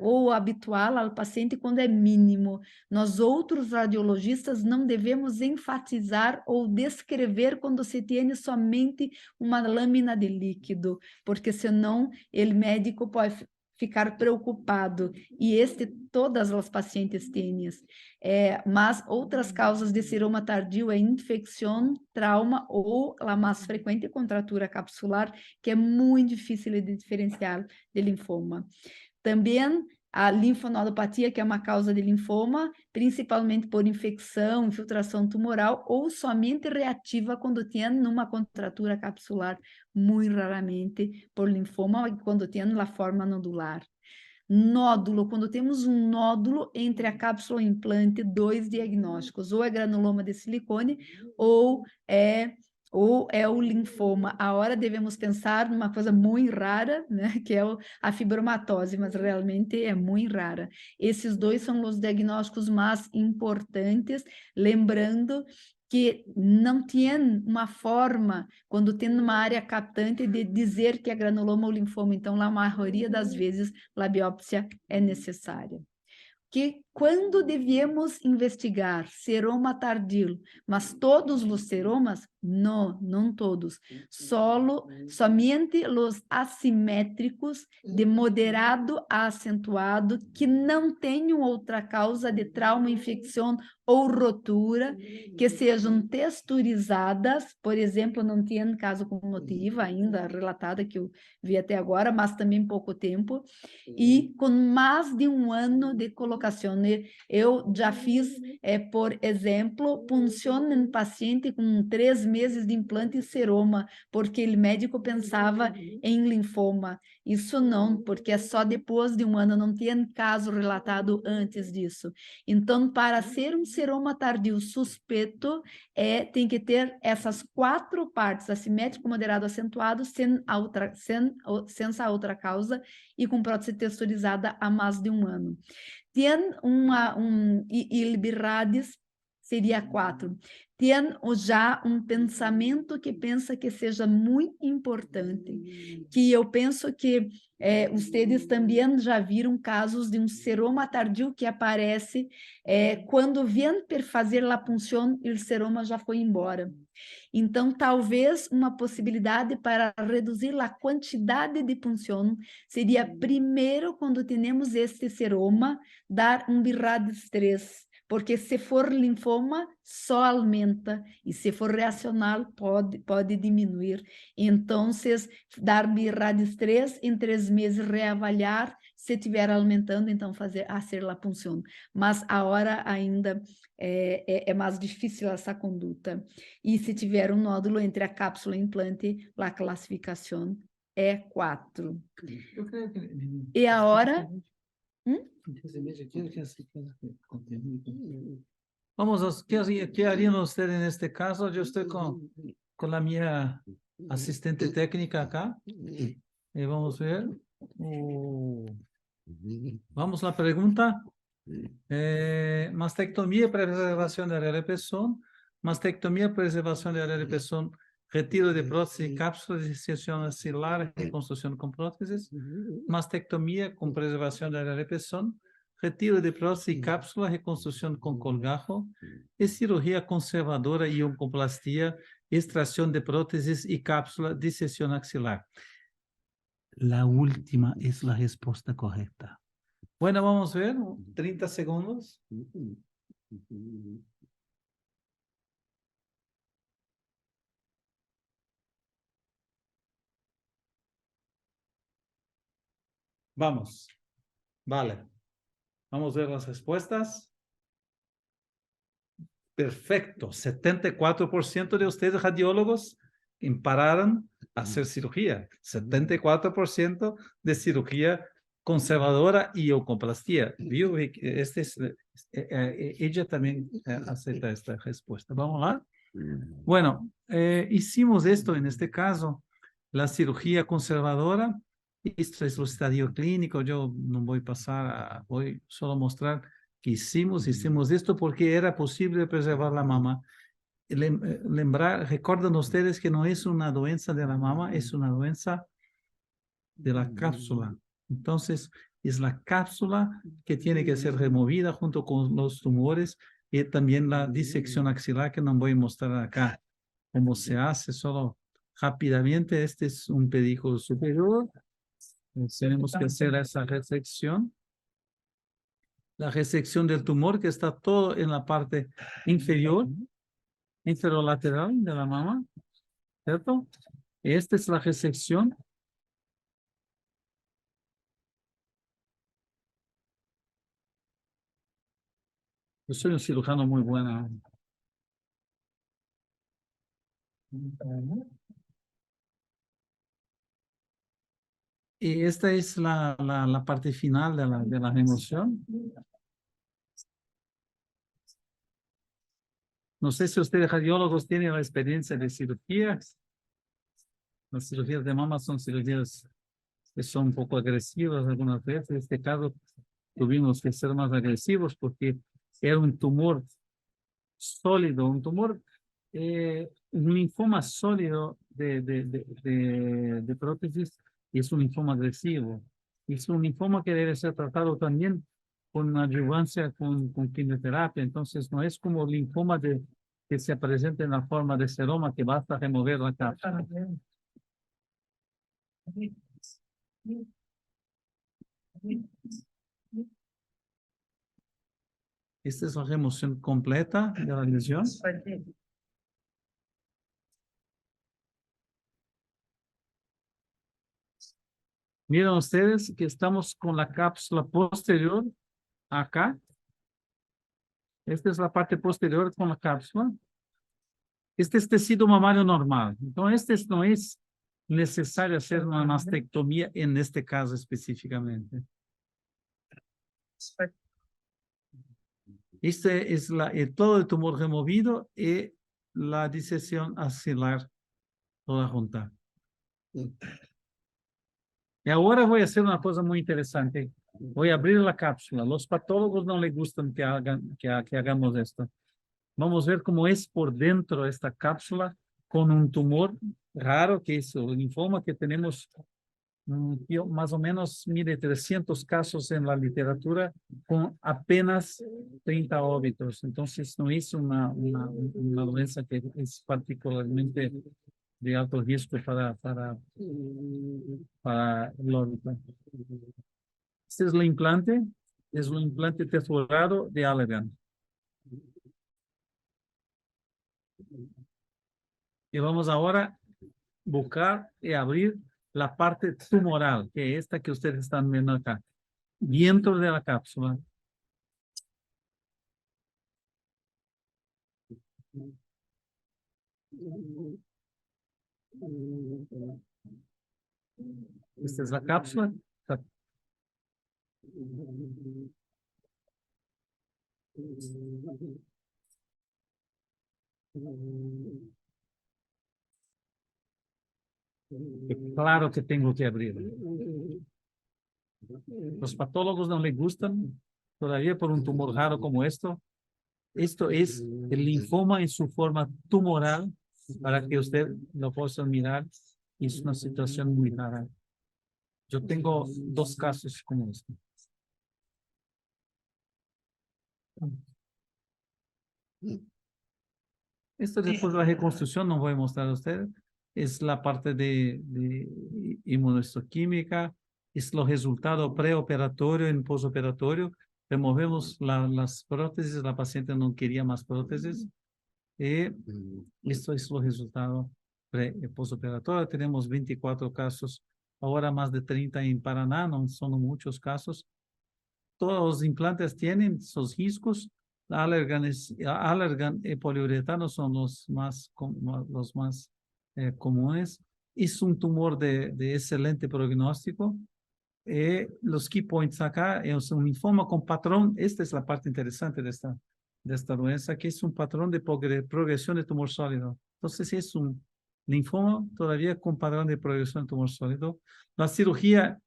ou habitual ao paciente quando é mínimo. Nós outros radiologistas não devemos enfatizar ou descrever quando se tem somente uma lâmina de líquido, porque senão o médico pode ficar preocupado, e todas as pacientes têm. Mas outras causas de seroma tardio é infecção, trauma ou a mais frequente contratura capsular, que é muito difícil de diferenciar de linfoma. Também a linfonodopatia, que é uma causa de linfoma, principalmente por infecção, infiltração tumoral, ou somente reativa quando tem uma contratura capsular, muito raramente por linfoma, quando tem a forma nodular. Nódulo, quando temos um nódulo entre a cápsula e o implante, 2 diagnósticos, ou é granuloma de silicone, ou é o linfoma. Agora devemos pensar numa coisa muito rara, né, que é a fibromatose, mas realmente é muito rara. Esses dois são os diagnósticos mais importantes, lembrando que não tem uma forma, quando tem uma área captante, de dizer que é granuloma ou linfoma. Então, a maioria das vezes, a biópsia é necessária. Que quando devemos investigar seroma tardio, mas todos os seromas? Não todos. Somente os assimétricos, de moderado a acentuado, que não tenham outra causa de trauma, infecção ou rotura, que sejam texturizadas, por exemplo, não tem caso com motivo ainda relatada que eu vi até agora, mas também pouco tempo, e com mais de 1 ano de colocação. Eu já fiz, por exemplo, punção em paciente com 3 meses de implante e seroma, porque o médico pensava em linfoma. Isso não, porque é só depois de 1 ano, não tinha caso relatado antes disso. Então, para ser um seroma tardio suspeito, tem que ter essas 4 partes, assimétrico, moderado, acentuado, sem a outra causa e com prótese texturizada há mais de 1 ano. Tem e Birradis seria 4. Tem já um pensamento que pensa que seja muito importante, que eu penso que vocês também já viram casos de um seroma tardio que aparece quando vem para fazer a punção, o seroma já foi embora. Então, talvez uma possibilidade para reduzir a quantidade de punção seria, primeiro, quando temos este seroma, dar um Birradis 3, porque se for linfoma, só aumenta, e se for reacional, pode diminuir. Então, dar Birradis 3, em 3 meses reavaliar, se estiver aumentando, então fazer a punção. Mas a hora ainda é mais difícil essa conduta. E se tiver um nódulo entre a cápsula e o implante, a classificação é 4. E a hora... Vamos, ¿qué harían ustedes en este caso? Yo estoy con la mía asistente técnica acá. Y vamos a ver. Vamos a la pregunta. Mastectomía y preservación de área de pezón. Mastectomía, preservación de área de pezón. Retiro de prótesis y cápsulas, disección axilar, reconstrucción con prótesis. Mastectomía con preservación de área de pezón. Retiro de prótesis y cápsula, reconstrucción con colgajo. Y cirugía conservadora y oncoplastia, extracción de prótesis y cápsula, disección axilar. La última es la respuesta correcta. Bueno, vamos a ver, 30 segundos. Vamos. Vale. Vamos a ver las respuestas. Perfecto. 74% de ustedes, radiólogos, pararon a hacer cirugía. 74% de cirugía conservadora y oncoplastia. Ella también acepta esta respuesta. Vamos lá. Bueno, hicimos esto en este caso, la cirugía conservadora. Esto es el estadio clínico. Yo no voy a pasar, voy solo a mostrar que hicimos esto porque era posible preservar la mama. Recuerdan ustedes que no es una doença de la mama, es una doença de la cápsula. Entonces, es la cápsula que tiene que ser removida junto con los tumores y también la disección axilar, que no voy a mostrar acá cómo se hace, solo rápidamente. Este es un pedículo superior. Tenemos que hacer esa resección. La resección del tumor, que está todo en la parte inferior, inferolateral de la mama, ¿cierto? Esta es la resección. Yo soy un cirujano muy bueno. Y esta es la parte final de la remoción. No sé si ustedes radiólogos tienen la experiencia de cirugías. Las cirugías de mama son cirugías que son un poco agresivas algunas veces. En este caso tuvimos que ser más agresivos porque era un tumor sólido, un tumor, un linfoma sólido de prótesis, y es un linfoma agresivo. Es un linfoma que debe ser tratado también con adyuvancia con quimioterapia. Entonces no es como el linfoma que se presenta en la forma de seroma, que basta remover la cápsula. Esta es la remoción completa de la lesión. Miren ustedes que estamos con la cápsula posterior acá. Esta es la parte posterior con la cápsula. Este es tecido mamario normal. Entonces, no es necesario hacer una mastectomía en este caso específicamente. Este es todo el tumor removido y la disección axilar toda junta. Y ahora voy a hacer una cosa muy interesante. Voy a abrir la cápsula. Los patólogos no les gustan que hagamos esto. Vamos a ver cómo es por dentro esta cápsula con un tumor raro, que es el linfoma, que tenemos más o menos, mire, 300 casos en la literatura con apenas 30 óbitos. Entonces, no es una doença que es particularmente de alto riesgo para el óbito. Este es el implante tesorado de Allergan. Y vamos ahora a buscar y abrir la parte tumoral, que es esta que ustedes están viendo acá, dentro de la cápsula. Esta es la cápsula. Claro que tengo que abrir. Los patólogos no les gustan todavía por un tumor raro como esto. Esto es el linfoma en su forma tumoral, para que usted lo pueda mirar. Es una situación muy rara. Yo tengo 2 casos como este. Esto después de la reconstrucción no voy a mostrar a ustedes. Es la parte de inmunohistoquímica, es los resultados preoperatorio y posoperatorio. Removemos las prótesis, la paciente no quería más prótesis. Esto es los resultados pre y posoperatorio. Tenemos 24 casos, ahora más de 30 en Paraná, no son muchos casos. Todos los implantes tienen sus riscos. Allergan y poliuretano son los más comunes. Es un tumor de excelente pronóstico. Los key points acá es un linfoma con patrón. Esta es la parte interesante de esta doença, que es un patrón de progresión de tumor sólido. Entonces es un linfoma todavía con patrón de progresión de tumor sólido. La cirugía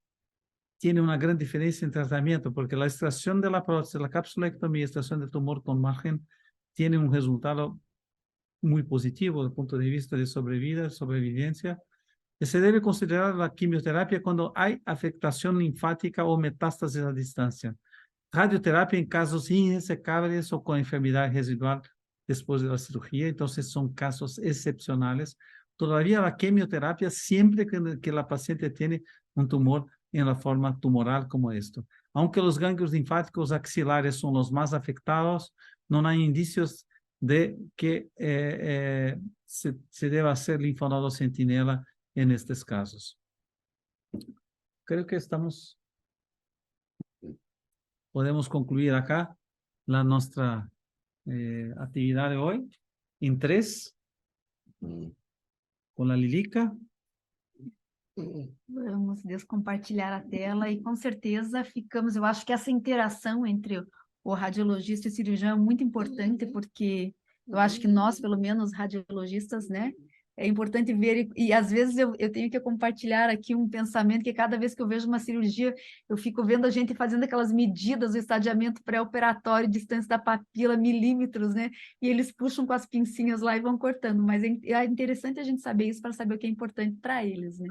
tiene una gran diferencia en tratamiento, porque la extracción de la prótesis, la capsulectomía y extracción de tumor con margen tiene un resultado muy positivo desde el punto de vista de sobrevivencia. Y se debe considerar la quimioterapia cuando hay afectación linfática o metástasis a distancia. Radioterapia en casos irresecables o con enfermedad residual después de la cirugía. Entonces son casos excepcionales. Todavía la quimioterapia siempre que la paciente tiene un tumor en la forma tumoral como esto. Aunque los ganglios linfáticos axilares son los más afectados, no hay indicios de que se deba hacer linfonodo sentinela en estos casos. Creo que podemos concluir acá nuestra actividad de hoy en 3 con la Lilica. Vamos descompartilhar a tela e com certeza ficamos, eu acho que essa interação entre o radiologista e o cirurgião é muito importante, porque eu acho que nós, pelo menos radiologistas, né, é importante ver, e às vezes eu tenho que compartilhar aqui um pensamento, que cada vez que eu vejo uma cirurgia, eu fico vendo a gente fazendo aquelas medidas, o estadiamento pré-operatório, distância da papila, milímetros, né, e eles puxam com as pincinhas lá e vão cortando, mas é interessante a gente saber isso para saber o que é importante para eles, né.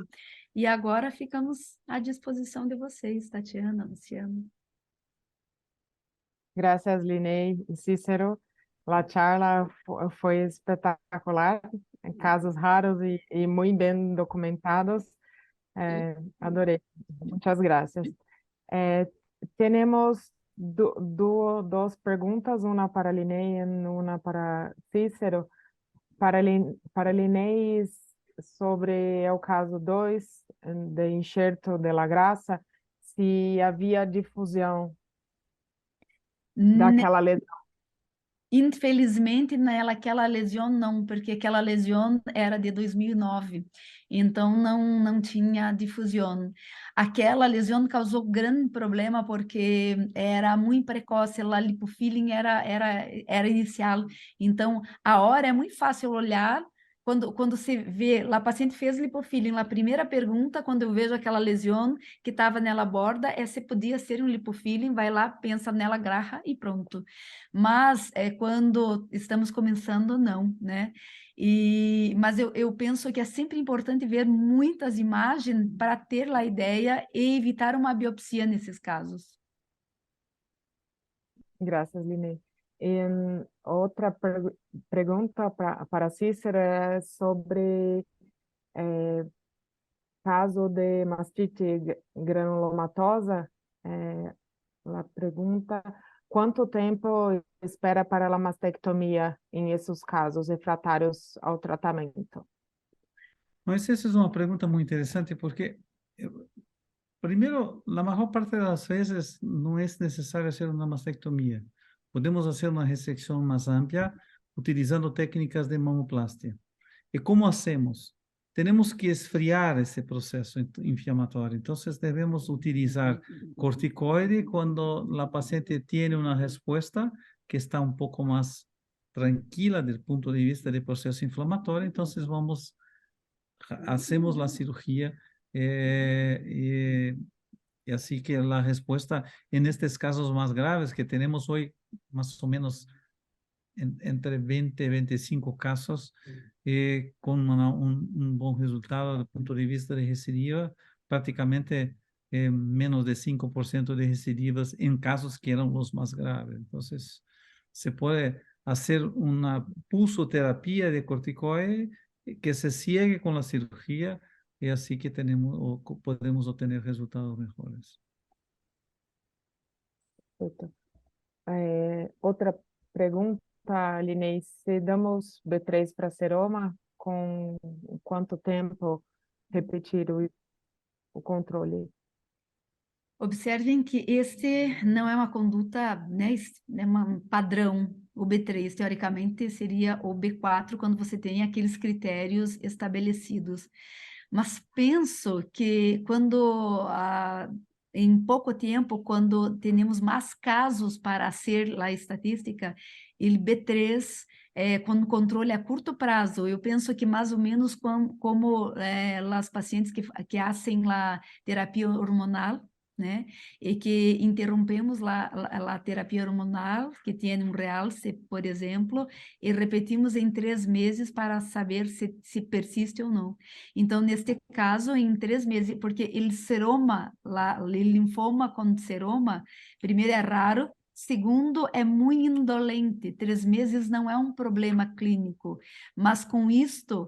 E agora ficamos à disposição de vocês, Tatiana, Luciano. Gracias, Linney y Cícero. La charla fue espectacular, casos raros y muy bien documentados. Adoré. Muchas gracias. Tenemos dos preguntas, una para Linney y una para Cícero. Para Linney, sobre el caso 2 de enxerto de la grasa, se havia difusão daquela lesão. Infelizmente, aquela lesão não, porque aquela lesão era de 2009, então não tinha difusão. Aquela lesão causou grande problema porque era muito precoce, a lipofilling era inicial, então a hora é muito fácil olhar. Quando você vê, a paciente fez lipofilling, a primeira pergunta, quando eu vejo aquela lesão que estava nela borda, é se podia ser um lipofilling, vai lá, pensa nela, graxa e pronto. Mas quando estamos começando, não, né? Mas eu penso que é sempre importante ver muitas imagens para ter a ideia e evitar uma biopsia nesses casos. Graças, Liné. Outra pergunta para Cícero é sobre caso de mastite granulomatosa. A pergunta: quanto tempo espera para a mastectomia em esses casos refratários ao tratamento? Mas essa é uma pergunta muito interessante porque, primeiro, a maior parte das vezes não é necessário fazer uma mastectomia. Podemos fazer uma ressecção mais ampla utilizando técnicas de mamoplastia. E como hacemos? Temos que esfriar esse processo inflamatório. Então, devemos utilizar corticoide quando a paciente tem uma resposta que está um pouco mais tranquila do ponto de vista do processo inflamatório. Então, hacemos a cirurgia e assim que a resposta, em estes casos mais graves que temos hoje, mais ou menos entre 20 e 25 casos, com um bom resultado do ponto de vista de recidiva, praticamente menos de 5% de recidivas em casos que eram os mais graves. Então, se pode fazer uma pulsoterapia de corticoide que se sigue com a cirurgia, e assim que podemos obter resultados melhores. Outra pergunta, Linei: se damos B3 para seroma, com quanto tempo repetir o controle? Observem que este não é uma conduta, né, é um padrão. O B3, teoricamente, seria o B4 quando você tem aqueles critérios estabelecidos. Mas penso que em pouco tempo, quando temos mais casos para ser a estatística, o B3 com controle a curto prazo, eu penso que mais ou menos como as pacientes que fazem a terapia hormonal, né? E que interrompemos a terapia hormonal, que tem um realce, por exemplo, e repetimos em 3 meses para saber se persiste ou não. Então, neste caso, em 3 meses, porque o seroma, o linfoma com seroma, primeiro é raro, segundo, é muito indolente. 3 meses não é um problema clínico, mas com isto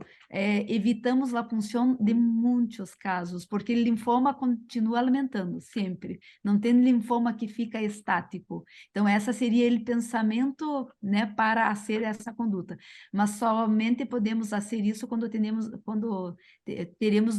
evitamos a função de muitos casos, porque o linfoma continua alimentando sempre. Não tem linfoma que fica estático. Então, essa seria o pensamento, né, para fazer essa conduta. Mas somente podemos fazer isso quando teremos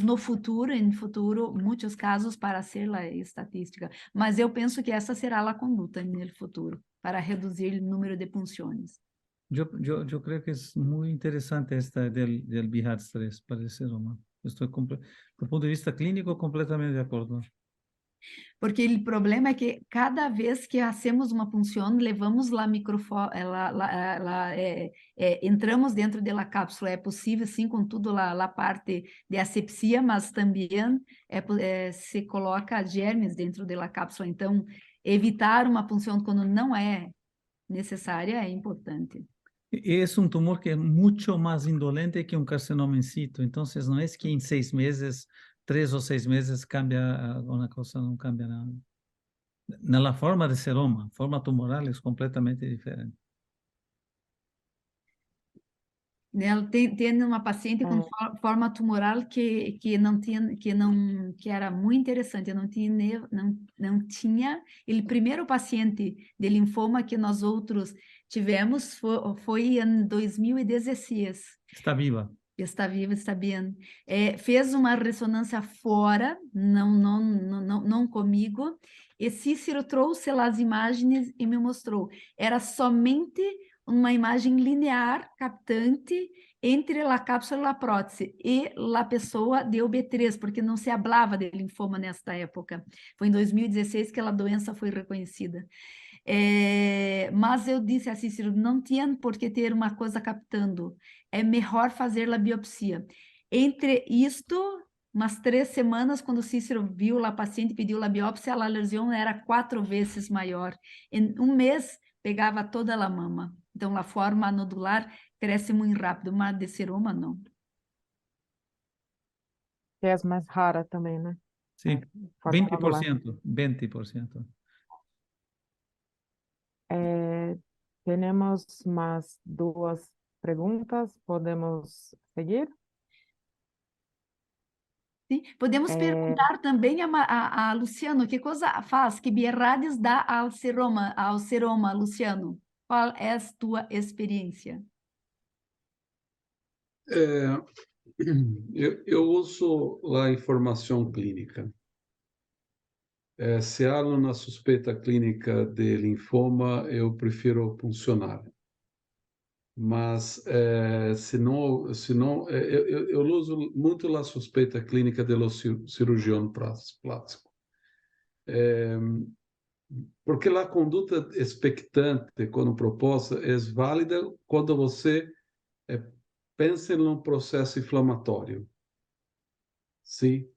no futuro, muitos casos para ser a estatística. Mas eu penso que essa será a conduta no futuro, para reduzir o número de punções. Eu creio que é muito interessante esta del BIHATS 3 para o ser humano. Estou, do ponto de vista clínico, completamente de acordo. Porque o problema é que cada vez que hacemos uma punção, levamos entramos dentro da cápsula. É possível, sim, com tudo a parte de asepsia, mas também se coloca germes dentro da cápsula. Então, evitar uma punção quando não é necessária é importante. É um tumor que é muito mais indolente que um carcinoma in situ. Então, não é que em 6 meses, 3 ou 6 meses cambia uma coisa, não cambia nada. Na forma de seroma, a forma tumoral é completamente diferente. Tem uma paciente com forma tumoral que não tinha, que era muito interessante, não tinha. O primeiro paciente de linfoma que nós outros tivemos foi em 2016. Está viva. Está viva, está bem. Fez uma ressonância fora, não comigo, e Cícero trouxe lá as imagens e me mostrou. Era somente uma imagem linear captante entre a cápsula e a prótese e a pessoa deu B3, porque não se falava de linfoma nesta época. Foi em 2016 que a doença foi reconhecida. Mas eu disse a Cícero, não tem por que ter uma coisa captando, é melhor fazer a biopsia. Entre isto, umas 3 semanas, quando Cícero viu a paciente e pediu a biópsia, a lesão era 4 vezes maior. Em um mês, pegava toda a mama. Então, a forma nodular cresce muito rápido, mas de seroma, não. Que é mais rara também, né? Sí, Forma nodular. 20%, 20%. Temos mais 2 perguntas, podemos seguir? Sim. Podemos perguntar também a Luciano, que coisa faz, que Bierrades dá ao seroma, Luciano? Qual é a tua experiência? Eu uso a informação clínica. Se há uma suspeita clínica de linfoma, eu prefiro funcionar. Mas se não, eu uso muito a suspeita clínica do cirurgião plástico. Porque a conduta expectante, quando proposta, é válida quando você pensa em um processo inflamatório. Sim.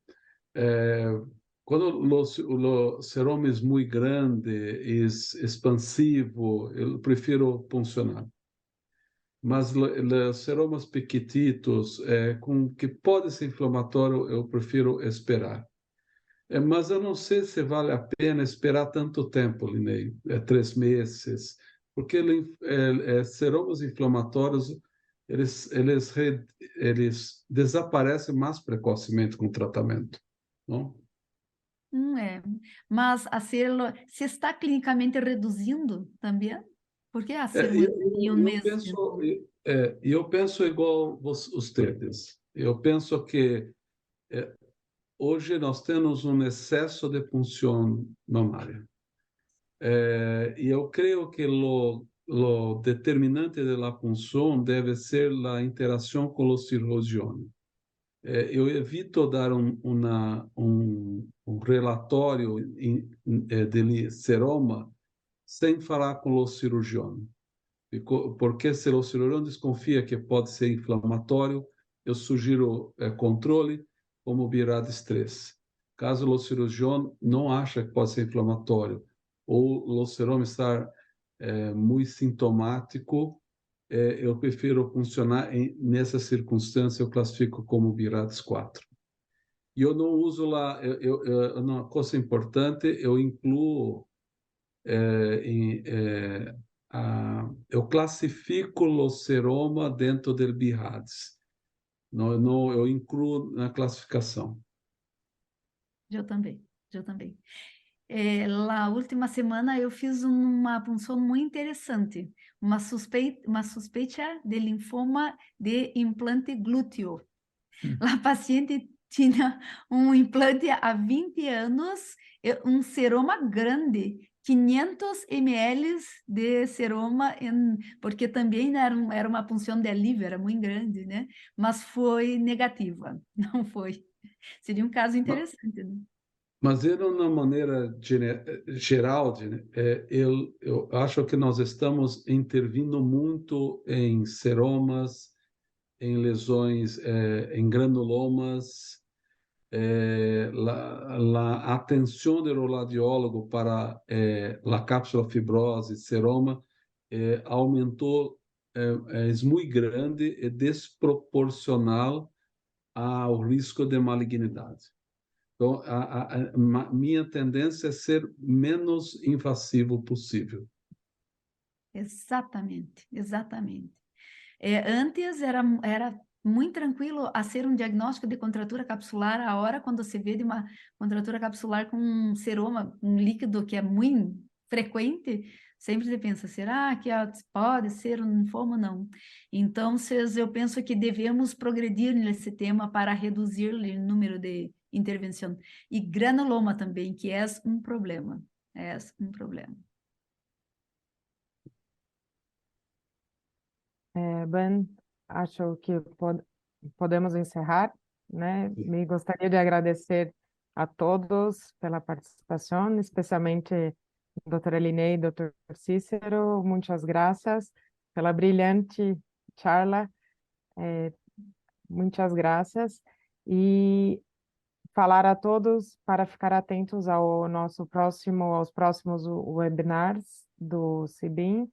Quando o seroma é muito grande, é expansivo, eu prefiro funcionar. Mas os seromas pequititos, que pode ser inflamatório, eu prefiro esperar. Mas eu não sei se vale a pena esperar tanto tempo, Linei, 3 meses, porque seromas inflamatórios, eles desaparecem mais precocemente com o tratamento, não? Mas se está clinicamente reduzindo também? Por que ser em um mês? Eu penso igual vocês. Eu penso que hoje nós temos um excesso de função mamária. E eu creio que o determinante da função deve ser a interação com o cirurgião. Eu evito dar um relatório de seroma sem falar com o cirurgião. Porque se o cirurgião desconfia que pode ser inflamatório, eu sugiro controle como Bierrades 3. Caso o cirurgião não acha que pode ser inflamatório ou o seroma está muito sintomático, eu prefiro funcionar nessa circunstância, eu classifico como Bierrades 4. E eu não uso lá, uma coisa importante, eu incluo eu classifico o seroma dentro do Bierrades. Não, eu incluo na classificação. Eu também. Na última semana eu fiz uma punção muito interessante, uma suspeita de linfoma de implante glúteo. A paciente tinha um implante há 20 anos, um seroma grande, 500 ml de seroma, porque também era uma punção de alívio, era muito grande, né? Mas foi negativa, não foi. Seria um caso interessante, né? Mas de uma maneira geral, eu acho que nós estamos intervindo muito em seromas, em lesões, em granulomas. A atenção do radiólogo para a cápsula fibrose seroma aumentou, é muito grande e desproporcional ao risco de malignidade. Então, minha tendência é ser menos invasivo possível. Exatamente. Antes era muito tranquilo fazer um diagnóstico de contratura capsular a hora quando se vê de uma contratura capsular com um seroma, um líquido que é muito frequente, sempre se pensa, será que pode ser um linfoma? Não. Então, eu penso que devemos progredir nesse tema para reduzir o número de intervenção. E granuloma também, que é um problema. Ben, acho que podemos encerrar, né? Me gostaria de agradecer a todos pela participação, especialmente doutora Linei e doutor Cícero, muitas graças pela brilhante charla, muitas graças, e falar a todos para ficar atentos aos próximos webinars do CIBIN.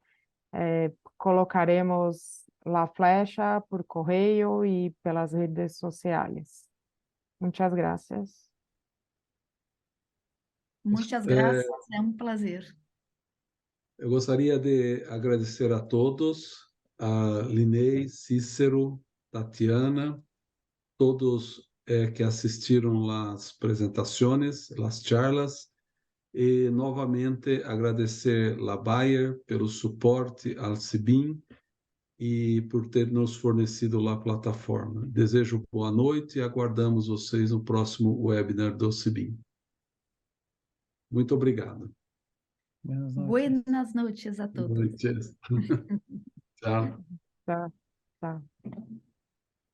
Colocaremos la flecha por correio e pelas redes sociais. Muitas graças. Muitas graças, é um prazer. Eu gostaria de agradecer a todos, a Linei, Cícero, Tatiana, todos que assistiram às apresentações, às charlas, e novamente agradecer a Bayer pelo suporte ao CIBIN e por ter nos fornecido a plataforma. Desejo boa noite e aguardamos vocês no próximo webinar do CIBIN. Muito obrigado. Buenas noches. Buenas noches a todos. Boa noite. Tchau. Tá, tá.